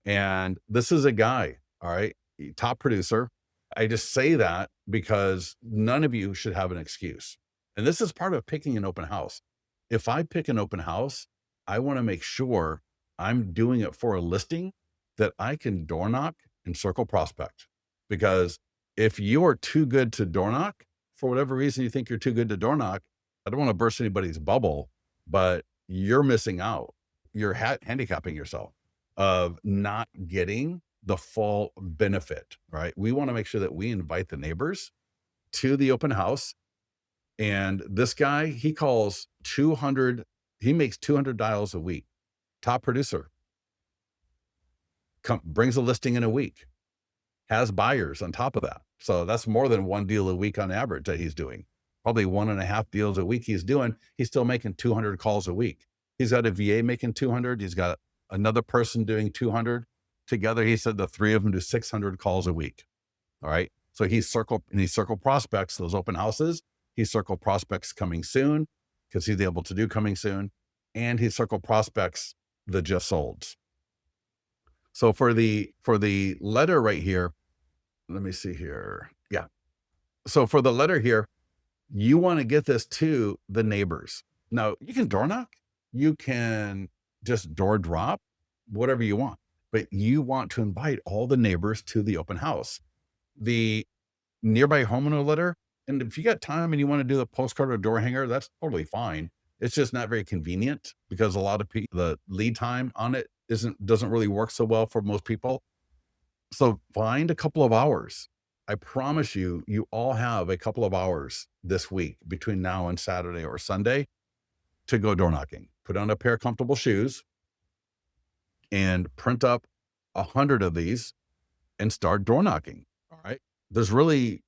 Speaker 1: And this is a guy, all right, top producer. I just say that because none of you should have an excuse. And this is part of picking an open house. If I pick an open house, I want to make sure I'm doing it for a listing that I can door knock and circle prospect. Because if you are too good to door knock, for whatever reason you think you're too good to door knock, I don't want to burst anybody's bubble, but you're missing out. You're handicapping yourself of not getting the full benefit, right? We want to make sure that we invite the neighbors to the open house. And this guy, he calls 200, he makes 200 dials a week. Top producer, brings a listing in a week, has buyers on top of that. So that's more than one deal a week on average that he's doing. Probably 1.5 deals a week he's doing. He's still making 200 calls a week. He's got a VA making 200. He's got another person doing 200. Together, he said the 3 of them do 600 calls a week. All right. So he circle prospects, those open houses. He circle prospects coming soon because he's able to do coming soon. And he circle prospects the just solds. So for the letter right here, let me see here. Yeah. So for the letter here, you want to get this to the neighbors. Now you can door knock, you can just door drop, whatever you want, but you want to invite all the neighbors to the open house. The nearby homeowner letter. And if you got time and you want to do the postcard or door hanger, that's totally fine. It's just not very convenient because a lot of people, the lead time on it doesn't really work so well for most people. So find a couple of hours. I promise you, you all have a couple of hours this week between now and Saturday or Sunday to go door knocking. Put on a pair of comfortable shoes and print up 100 of these and start door knocking. All right. There's really,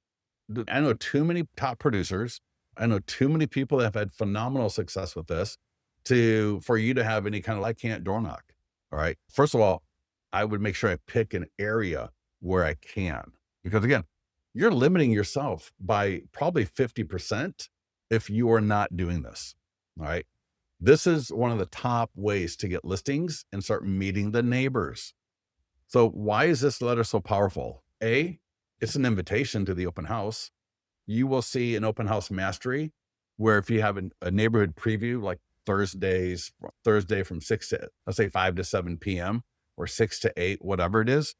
Speaker 1: I know too many top producers. I know too many people that have had phenomenal success with this for you to have any kind of, I can't door knock. All right. First of all, I would make sure I pick an area where I can, because again, you're limiting yourself by probably 50% if you are not doing this. All right. This is one of the top ways to get listings and start meeting the neighbors. So why is this letter so powerful? A, it's an invitation to the open house. You will see an open house mastery where if you have a neighborhood preview, like Thursday from 6 to, let's say 5 to 7 p.m. or 6 to 8, whatever it is,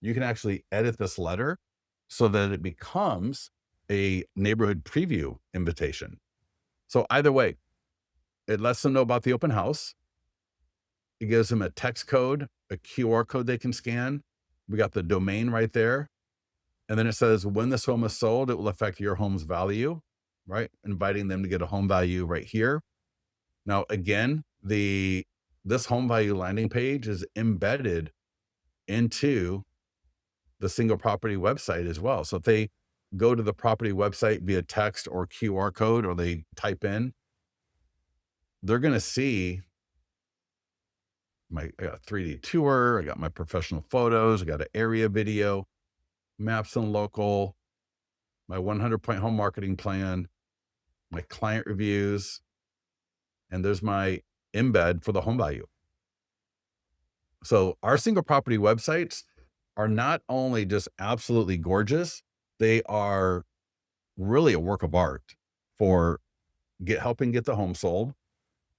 Speaker 1: you can actually edit this letter so that it becomes a neighborhood preview invitation. So either way, it lets them know about the open house. It gives them a text code, a QR code they can scan. We got the domain right there. And then it says, when this home is sold, it will affect your home's value, right? Inviting them to get a home value right here. Now, again, this home value landing page is embedded into the single property website as well. So if they go to the property website via text or QR code, or they type in, they're going to see I got a 3D tour. I got my professional photos. I got an area video, maps and local, my 100-point home marketing plan, my client reviews, and there's my embed for the home value. So our single property websites are not only just absolutely gorgeous, they are really a work of art for helping get the home sold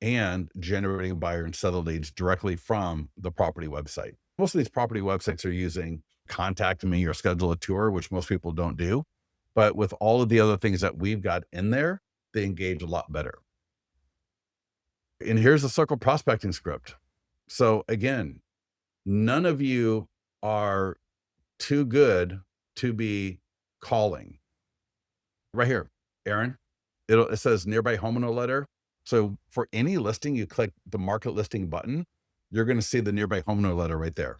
Speaker 1: and generating buyer and seller leads directly from the property website. Most of these property websites are using contact me or schedule a tour, which most people don't do. But with all of the other things that we've got in there, they engage a lot better. And here's the circle prospecting script. So again, none of you are too good to be calling. Right here, Aaron, it says nearby homeowner letter. So for any listing, you click the market listing button, you're going to see the nearby homeowner letter right there.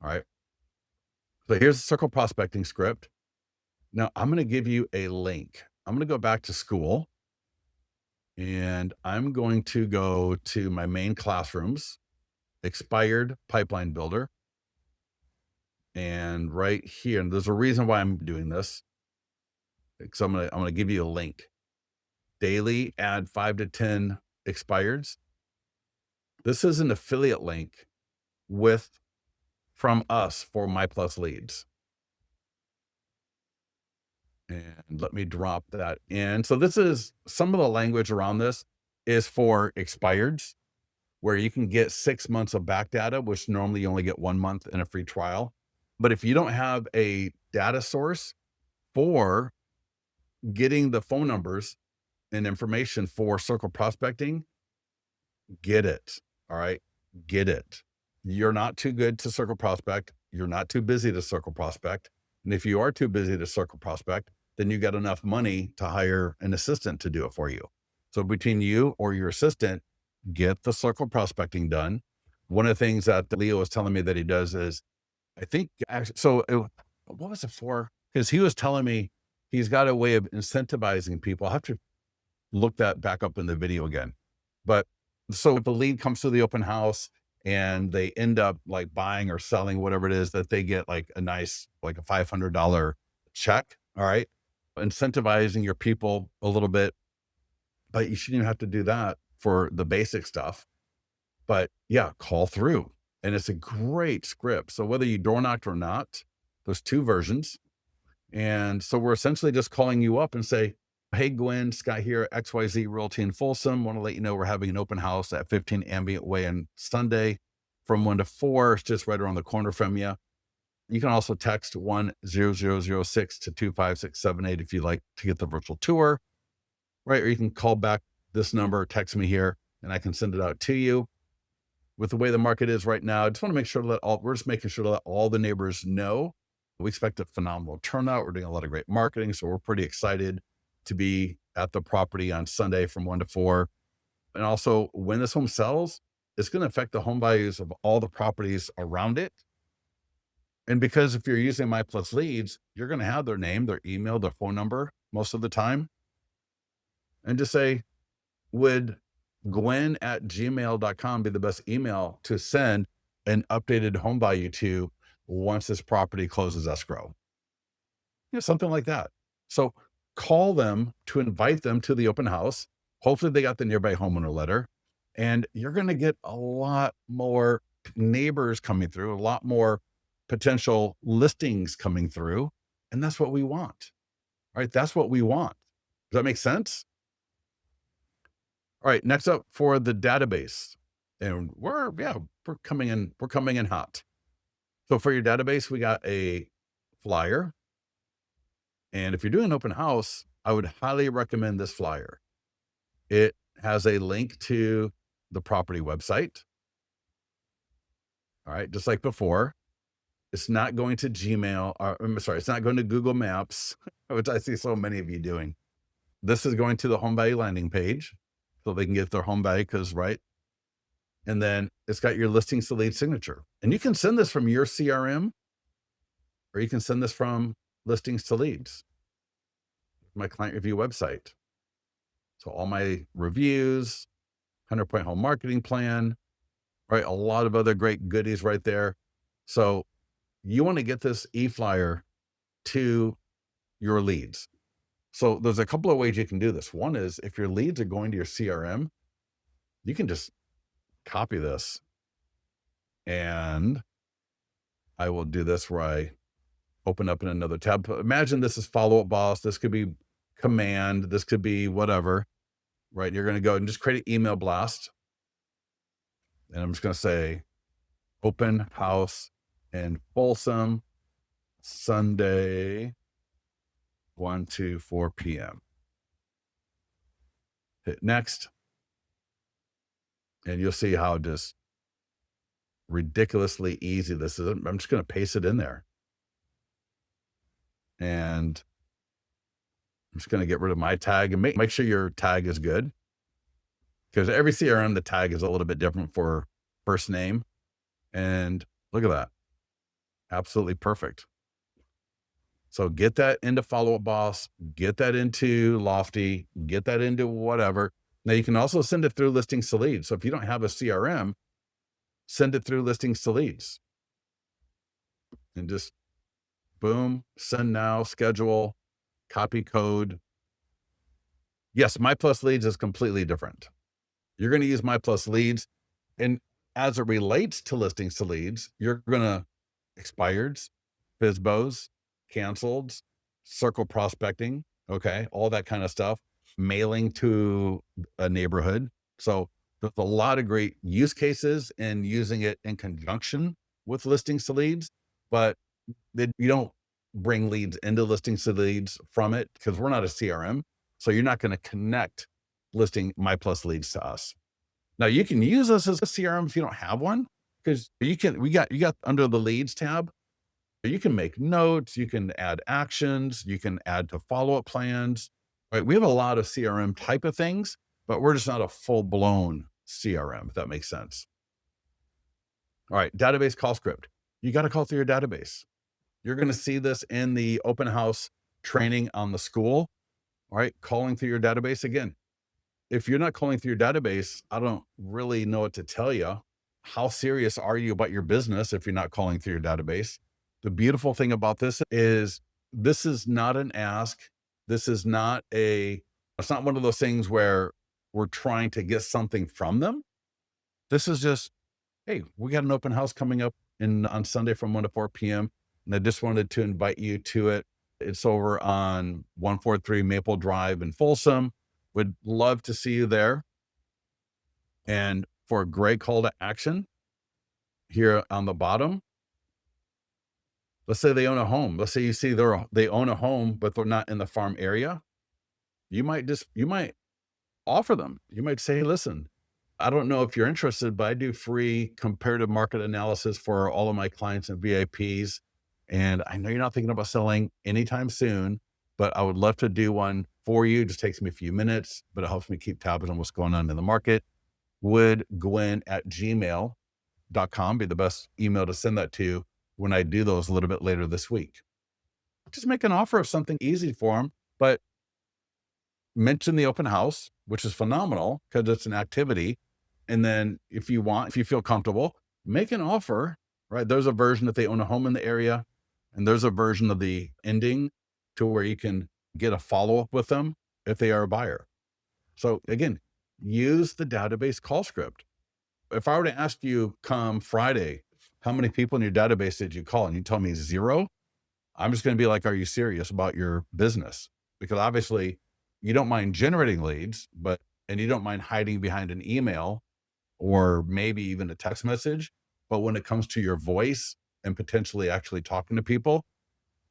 Speaker 1: All right. So here's the circle prospecting script. Now I'm going to give you a link. I'm going to go back to school and I'm going to go to my main classrooms, expired pipeline builder. And right here, and there's a reason why I'm doing this. So I'm going to give you a link. Daily add 5 to 10 expireds. This is an affiliate link from us for My Plus leads. And let me drop that in. So this is some of the language around this is for expireds, where you can get 6 months of back data, which normally you only get 1 month in a free trial. But if you don't have a data source for getting the phone numbers and information for circle prospecting, get it. All right. Get it. You're not too good to circle prospect. You're not too busy to circle prospect. And if you are too busy to circle prospect, then you got enough money to hire an assistant to do it for you. So between you or your assistant, get the circle prospecting done. One of the things that Leo was telling me that he does is, I think, what was it for? Because he was telling me he's got a way of incentivizing people. I'll have to look that back up in the video again. But so if a lead comes to the open house and they end up like buying or selling whatever it is, that they get like a nice, like a $500 check. All right. Incentivizing your people a little bit, but you shouldn't even have to do that for the basic stuff. But yeah, call through. And it's a great script. So whether you door knocked or not, there's 2 versions. And so we're essentially just calling you up and say, hey, Gwen, Scott here, XYZ Realty in Folsom. Want to let you know we're having an open house at 15 Ambient Way on Sunday from 1 to 4. It's just right around the corner from you. You can also text 10006 to 25678 if you'd like to get the virtual tour, right? Or you can call back this number, text me here, and I can send it out to you. With the way the market is right now, I just want to make sure we're just making sure to let all the neighbors know. We expect a phenomenal turnout. We're doing a lot of great marketing. So we're pretty excited to be at the property on Sunday from 1 to 4. And also when this home sells, it's going to affect the home values of all the properties around it. And because if you're using My Plus leads, you're going to have their name, their email, their phone number most of the time. And just say, would gwen@gmail.com be the best email to send an updated home value to once this property closes escrow? Something like that. So call them to invite them to the open house. Hopefully they got the nearby homeowner letter, and you're going to get a lot more neighbors coming through, a lot more potential listings coming through. And that's what we want. All right. That's what we want. Does that make sense? All right, next up for the database. And we're coming in hot. So for your database, we got a flyer. And if you're doing an open house, I would highly recommend this flyer. It has a link to the property website. All right, just like before. It's not going to Gmail, it's not going to Google Maps, which I see so many of you doing. This is going to the home value landing page so they can get their home value right. And then it's got your listings to lead signature. And you can send this from your CRM or you can send this from listings to leads, my client review website. So all my reviews, 100-point home marketing plan, right? A lot of other great goodies right there. So you want to get this e-flyer to your leads. So there's a couple of ways you can do this. One is if your leads are going to your CRM, you can just copy this, and I will do this where I open up in another tab. Imagine this is Follow Up Boss. This could be Command. This could be whatever, right? You're going to go and just create an email blast. And I'm just going to say open house in Folsom Sunday, 1 to 4 p.m. Hit next. And you'll see how just ridiculously easy this is. I'm just going to paste it in there. And I'm just going to get rid of my tag and make sure your tag is good, because every CRM, the tag is a little bit different for first name. And look at that. Absolutely perfect. So get that into Follow Up Boss, get that into Lofty, get that into whatever. Now you can also send it through Listings to Leads. So if you don't have a CRM, send it through Listings to Leads and just boom, send now, schedule, copy code. Yes, My Plus Leads is completely different. You're going to use My Plus Leads, and as it relates to Listings to Leads, you're going to expireds, FISBOs, canceled, circle prospecting, okay, all that kind of stuff, mailing to a neighborhood. So there's a lot of great use cases in using it in conjunction with Listings to Leads, but you don't bring leads into Listings to Leads from it because we're not a CRM. So you're not going to connect listing My Plus Leads to us. Now you can use us as a CRM if you don't have one, because you got under the leads tab, you can make notes, you can add actions, you can add to follow-up plans, right? We have a lot of CRM type of things, but we're just not a full-blown CRM, if that makes sense. All right, database call script. You got to call through your database. You're going to see this in the open house training on the school. All right, calling through your database again. If you're not calling through your database, I don't really know what to tell you. How serious are you about your business if you're not calling through your database? The beautiful thing about this is not an ask. This is not it's not one of those things where we're trying to get something from them. This is just, hey, we got an open house coming up on Sunday from 1 to 4 p.m. And I just wanted to invite you to it. It's over on 143 Maple Drive in Folsom. Would love to see you there. And for a great call to action here on the bottom, let's say they own a home. Let's say you see they own a home, but they're not in the farm area. You might offer them. You might say, hey, listen, I don't know if you're interested, but I do free comparative market analysis for all of my clients and VIPs. And I know you're not thinking about selling anytime soon, but I would love to do one for you. It just takes me a few minutes, but it helps me keep tabs on what's going on in the market. Would Gwen@gmail.com be the best email to send that to when I do those a little bit later this week? Just make an offer of something easy for them, but mention the open house, which is phenomenal because it's an activity. And then if you feel comfortable, make an offer, right? There's a version that they own a home in the area, and there's a version of the ending to where you can get a follow-up with them if they are a buyer. So again, use the database call script. If I were to ask you come Friday, how many people in your database did you call? And you tell me 0, I'm just going to be like, are you serious about your business? Because obviously you don't mind generating leads, and you don't mind hiding behind an email or maybe even a text message. But when it comes to your voice and potentially actually talking to people,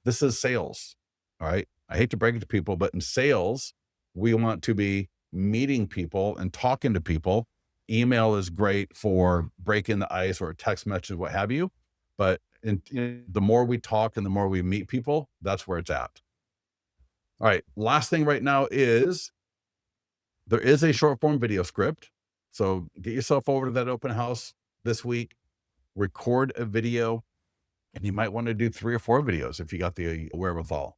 Speaker 1: this is sales. All right. I hate to break it to people, but in sales, we want to be meeting people and talking to people. Email is great for breaking the ice or a text message, what have you. But the more we talk and the more we meet people, that's where it's at. All right. Last thing right now is there is a short form video script. So get yourself over to that open house this week, record a video, and you might want to do 3 or 4 videos if you got the wherewithal.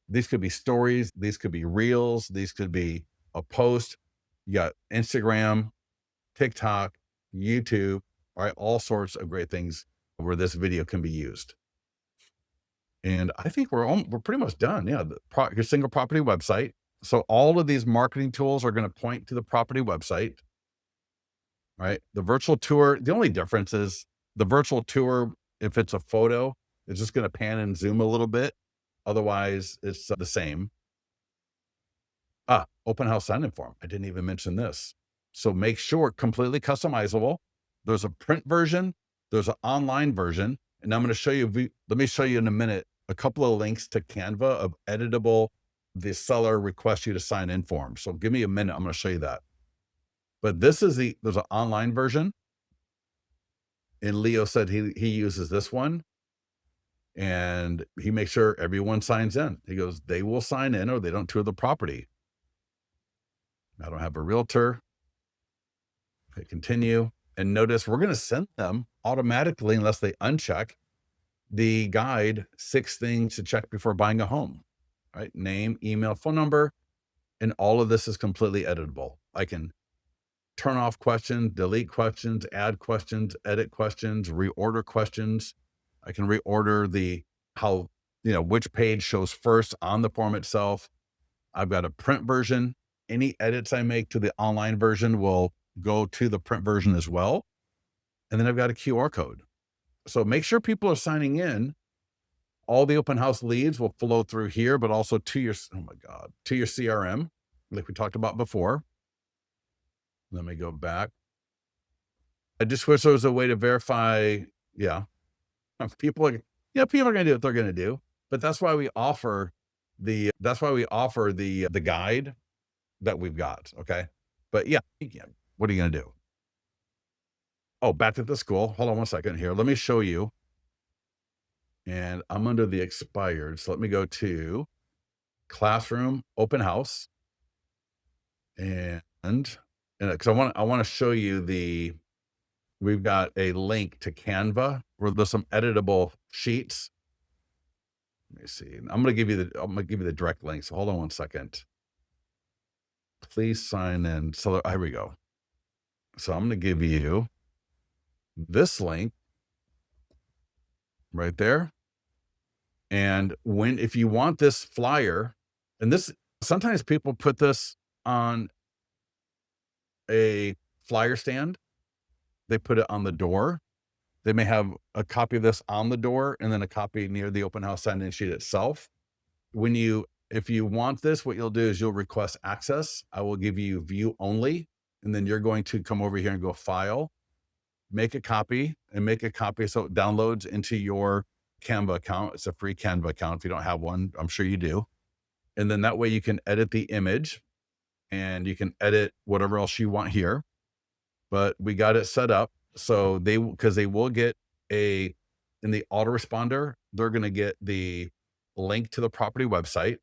Speaker 1: These could be stories, these could be reels, these could be a post. You got Instagram, TikTok, YouTube, all right, all sorts of great things where this video can be used. And I think we're pretty much done. Yeah, your single property website. So all of these marketing tools are going to point to the property website, right? The virtual tour, the only difference is the virtual tour, if it's a photo, it's just going to pan and zoom a little bit. Otherwise, it's the same. Open house sign-in form. I didn't even mention this. So make sure completely customizable. There's a print version, there's an online version, and I'm going to show you. Let me show you in a minute a couple of links to Canva of editable. The seller requests you to sign in form. So give me a minute. I'm going to show you that. But there's an online version, and Leo said he uses this one, and he makes sure everyone signs in. He goes, they will sign in or they don't tour the property. I don't have a realtor. Hit continue. And notice we're going to send them automatically, unless they uncheck the guide, 6 things to check before buying a home, right? Name, email, phone number. And all of this is completely editable. I can turn off questions, delete questions, add questions, edit questions, reorder questions. I can reorder which page shows first on the form itself. I've got a print version. Any edits I make to the online version will go to the print version as well. And then I've got a QR code. So make sure people are signing in. All the open house leads will flow through here, but also to your CRM, like we talked about before. Let me go back. I just wish there was a way to verify. Yeah. People are going to do what they're going to do, but that's why we offer the guide that we've got. Okay. But yeah, what are you going to do? Oh, back to the school. Hold on one second here. Let me show you. And I'm under the expired. So let me go to classroom open house. And because I want to show you we've got a link to Canva where there's some editable sheets. Let me see. I'm going to give you the direct link. So hold on one second. Please sign in. So here we go. So I'm going to give you this link right there. And if you want this flyer, and sometimes people put this on a flyer stand, they put it on the door. They may have a copy of this on the door and then a copy near the open house sign-in sheet itself. If you want this, what you'll do is you'll request access. I will give you view only, and then you're going to come over here and go file, make a copy so it downloads into your Canva account. It's a free Canva account. If you don't have one, I'm sure you do. And then that way you can edit the image and you can edit whatever else you want here. But we got it set up. So because they will get in the autoresponder, they're going to get the link to the property website.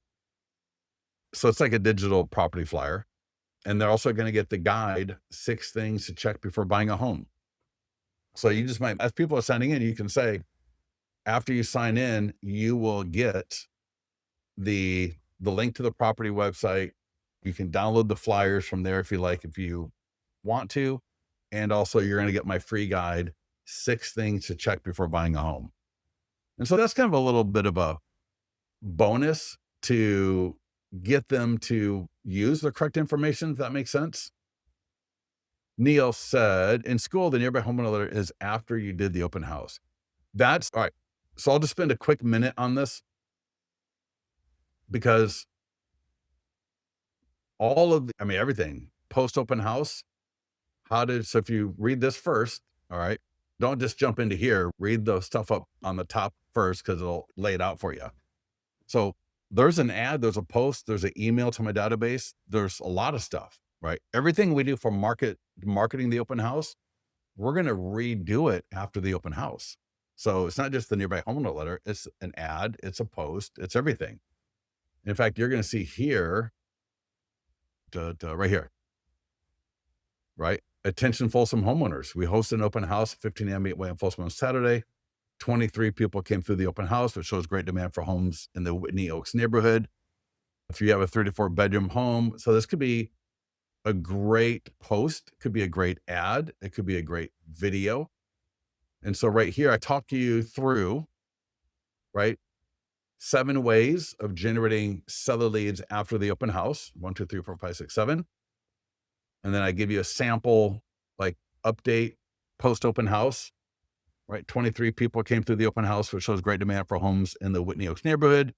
Speaker 1: So it's like a digital property flyer. And they're also going to get the guide, 6 things to check before buying a home. So you just might, as people are signing in, you can say, after you sign in, you will get the link to the property website. You can download the flyers from there if you want to. And also you're going to get my free guide, 6 things to check before buying a home. And so that's kind of a little bit of a bonus to get them to use the correct information, if that makes sense. Neil said, in school, the nearby homeowner letter is after you did the open house. That's all right. So I'll just spend a quick minute on this because everything post open house. So if you read this first, all right, don't just jump into here, read the stuff up on the top first, because it'll lay it out for you. So there's an ad, there's a post, there's an email to my database. There's a lot of stuff, right? Everything we do for marketing the open house, we're going to redo it after the open house. So it's not just the nearby homeowner letter. It's an ad, it's a post, it's everything. In fact, you're going to see here, right here, right? Attention Folsom homeowners. We hosted an open house, 15 a.m. Way in Folsom on Saturday. 23 people came through the open house, which shows great demand for homes in the Whitney Oaks neighborhood. If you have a 34 bedroom home, so this could be a great post, could be a great ad, it could be a great video. And so right here, I talk you through, right? 7 ways of generating seller leads after the open house. 1, 2, 3, 4, 5, 6, 7. And then I give you a sample, like, update post open house, right? 23 people came through the open house, which shows great demand for homes in the Whitney Oaks neighborhood.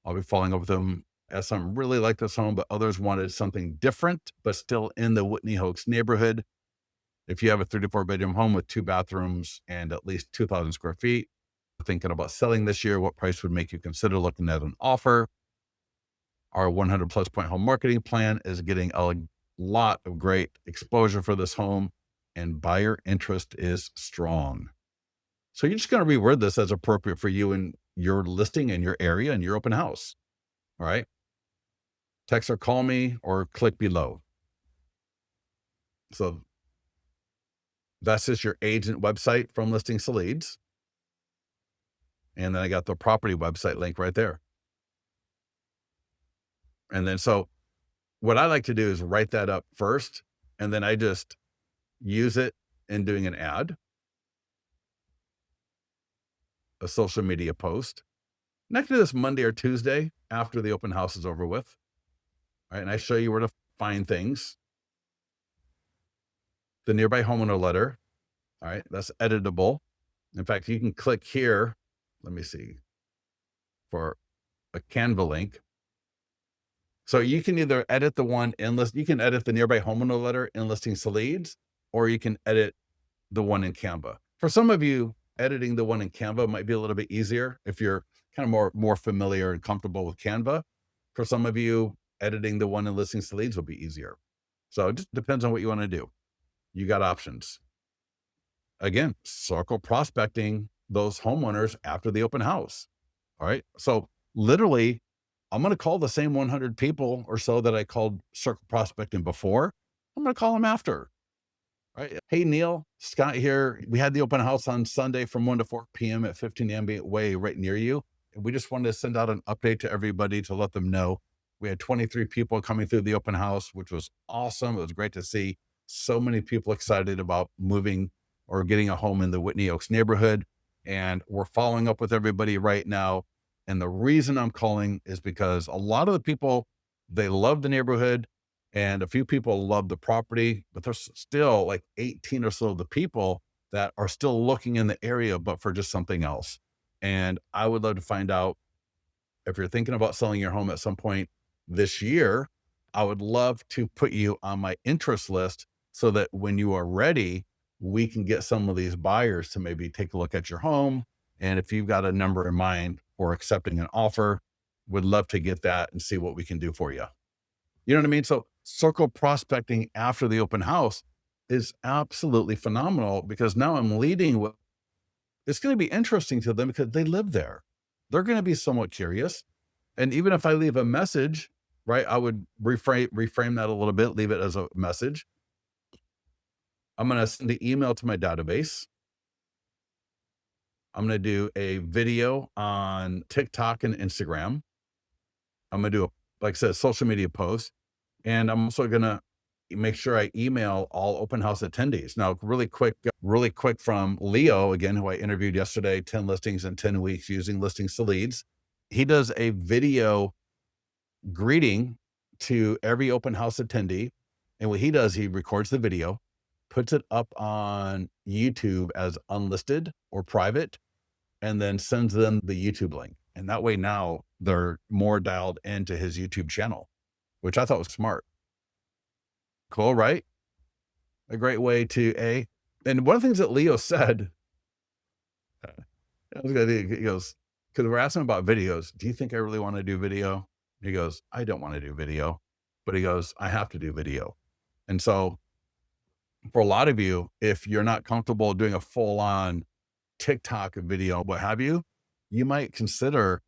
Speaker 1: I'll be following up with them as some really like this home, but others wanted something different, but still in the Whitney Oaks neighborhood. If you have a 34-bedroom home with 2 bathrooms and at least 2,000 square feet, thinking about selling this year, what price would make you consider looking at an offer? Our 100 plus point home marketing plan is getting a lot of great exposure for this home, and buyer interest is strong. So you're just going to reword this as appropriate for you and your listing in your area and your open house. All right. Text or call me or click below. So that's just your agent website from Listings to Leads. And then I got the property website link right there. And then, so what I like to do is write that up first, and then I just use it in doing an ad, a social media post. And I can do this Monday or Tuesday after the open house is over with. Right. And I show you where to find things. The nearby homeowner letter. All right. That's editable. In fact, you can click here. Let me see, for a Canva link. So you can either edit the one in list, you can edit the nearby homeowner letter in Listings to Leads, or you can edit the one in Canva. For some of you, editing the one in Canva might be a little bit easier if you're kind of more familiar and comfortable with Canva. For some of you, editing the one in Listings to Leads will be easier. So it just depends on what you want to do. You got options. Again, circle prospecting those homeowners after the open house. All right. So literally, I'm going to call the same 100 people or so that I called circle prospecting before. I'm going to call them after. Right. Hey, Neil, Scott here. We had the open house on Sunday from 1 to 4 p.m. at 15 Ambient Way right near you. And we just wanted to send out an update to everybody to let them know. We had 23 people coming through the open house, which was awesome. It was great to see so many people excited about moving or getting a home in the Whitney Oaks neighborhood. And we're following up with everybody right now. And the reason I'm calling is because a lot of the people, they love the neighborhood. And a few people love the property, but there's still like 18 or so of the people that are still looking in the area, but for just something else. And I would love to find out if you're thinking about selling your home at some point this year. I would love to put you on my interest list so that when you are ready, we can get some of these buyers to maybe take a look at your home. And if you've got a number in mind for accepting an offer, would love to get that and see what we can do for you. You know what I mean? So circle prospecting after the open house is absolutely phenomenal, because now I'm leading with, it's going to be interesting to them because they live there. They're going to be somewhat curious. And even if I leave a message, right, I would reframe that a little bit, leave it as a message. I'm going to send an email to my database. I'm going to do a video on TikTok and Instagram. I'm going to do like I said, social media post. And I'm also going to make sure I email all open house attendees. Now, really quick from Leo, again, who I interviewed yesterday, 10 listings in 10 weeks using Listings to Leads. He does a video greeting to every open house attendee. And what he does, he records the video, puts it up on YouTube as unlisted or private, and then sends them the YouTube link. And that way now they're more dialed into his YouTube channel, which I thought was smart. Cool, right? A great way to and one of the things that Leo said, he goes, because we're asking about videos. Do you think I really want to do video? He goes, I don't want to do video, but he goes, I have to do video. And so for a lot of you, if you're not comfortable doing a full on TikTok video, what have you, you might consider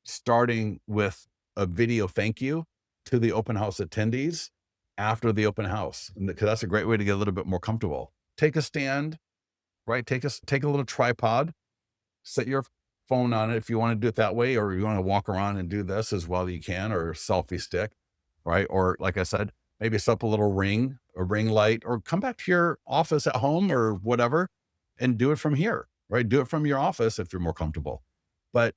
Speaker 1: starting with a video thank you to the open house attendees after the open house, because that's a great way to get a little bit more comfortable. Take a stand, right? Take a little tripod, set your phone on it if you want to do it that way, or you want to walk around and do this as well you can, or a selfie stick, right? Or like I said, maybe set up a little a ring light, or come back to your office at home or whatever and do it from here, right? Do it from your office if you're more comfortable. But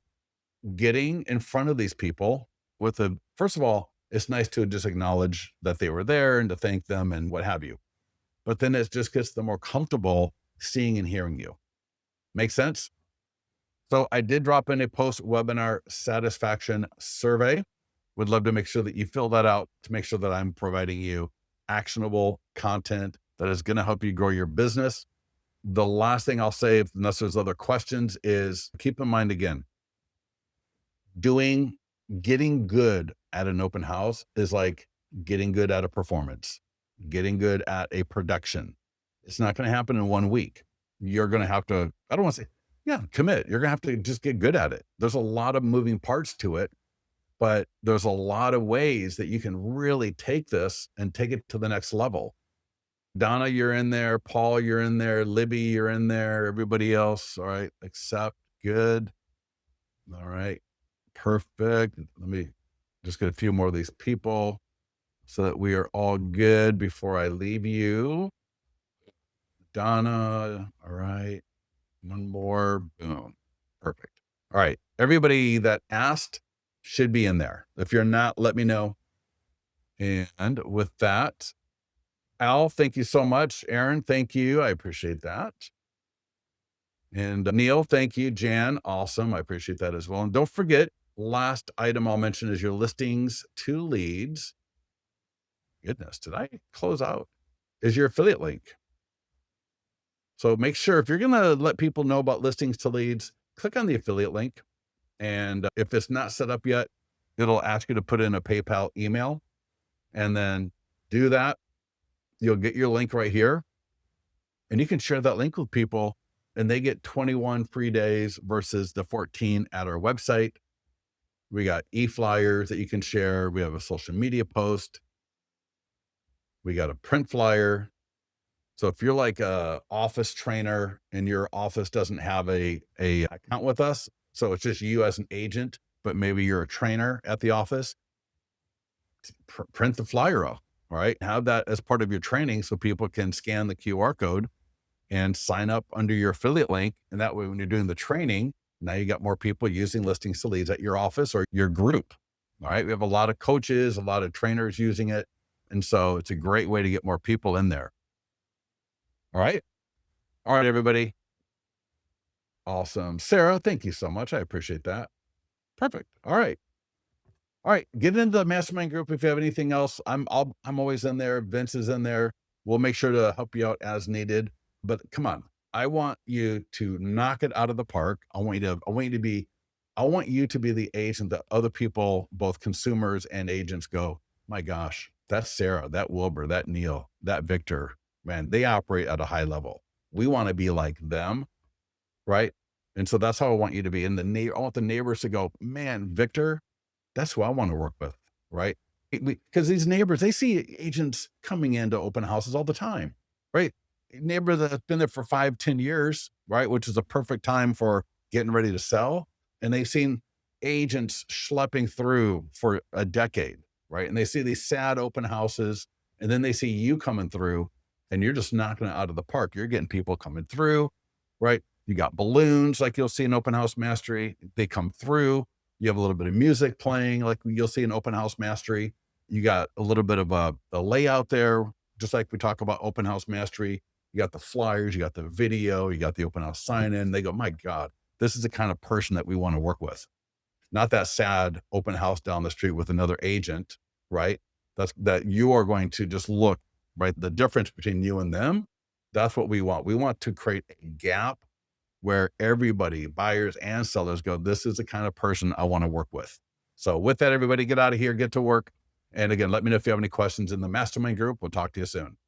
Speaker 1: getting in front of these people with a, first of all, it's nice to just acknowledge that they were there and to thank them and what have you. But then it just gets them more comfortable seeing and hearing you. Make sense? So I did drop in a post webinar satisfaction survey. Would love to make sure that you fill that out to make sure that I'm providing you actionable content that is going to help you grow your business. The last thing I'll say, unless there's other questions, is keep in mind again, doing getting good at an open house is like getting good at a performance, getting good at a production. It's not going to happen in 1 week. You're going to have to, I don't want to say, yeah, commit. You're going to have to just get good at it. There's a lot of moving parts to it, but there's a lot of ways that you can really take this and take it to the next level. Donna, you're in there. Paul, you're in there. Libby, you're in there. Everybody else. All right. Accept. Good. All right. Perfect. Let me just get a few more of these people so that we are all good before I leave you. Donna. All right. One more. Boom. Perfect. All right. Everybody that asked should be in there. If you're not, let me know. And with that, Al, thank you so much. Aaron, thank you. I appreciate that. And Neil, thank you. Jan, awesome. I appreciate that as well. And don't forget, last item I'll mention is your listings to leads. Goodness, did I close out? Is your affiliate link. So make sure if you're going to let people know about listings to leads, click on the affiliate link. And if it's not set up yet, it'll ask you to put in a PayPal email and then do that. You'll get your link right here and you can share that link with people and they get 21 free days versus the 14 at our website. We got e-flyers that you can share. We have a social media post. We got a print flyer. So if you're like a office trainer and your office doesn't have a account with us, so it's just you as an agent, but maybe you're a trainer at the office, print the flyer off, right? Have that as part of your training so people can scan the QR code and sign up under your affiliate link. And that way, when you're doing the training, now you got more people using listings to leads at your office or your group. All right. We have a lot of coaches, a lot of trainers using it. And so it's a great way to get more people in there. All right. All right, everybody. Awesome. Sarah, thank you so much. I appreciate that. Perfect. All right. All right. Get into the mastermind group. If you have anything else, I'm always in there. Vince is in there. We'll make sure to help you out as needed. But come on, I want you to knock it out of the park. I want you to be the agent that other people, both consumers and agents go, my gosh, that's Sarah, that Wilbur, that Neil, that Victor, man, they operate at a high level. We want to be like them. Right. And so that's how I want you to be. And I want the neighbors to go, man, Victor, that's who I want to work with. Right. Because these neighbors, they see agents coming into open houses all the time. Right. Neighbor that's been there for 5-10 years, right, which is a perfect time for getting ready to sell. And they've seen agents schlepping through for a decade, right? And they see these sad open houses, and then they see you coming through, and you're just knocking it out of the park. You're getting people coming through, right? You got balloons like you'll see in Open House Mastery. They come through. You have a little bit of music playing like you'll see in Open House Mastery. You got a little bit of a layout there, just like we talk about Open House Mastery. You got the flyers, you got the video, you got the open house sign in. They go, my God, this is the kind of person that we want to work with. Not that sad open house down the street with another agent, right? That you are going to just look, right? The difference between you and them, that's what we want. We want to create a gap where everybody, buyers and sellers go, this is the kind of person I want to work with. So with that, everybody get out of here, get to work. And again, let me know if you have any questions in the mastermind group. We'll talk to you soon.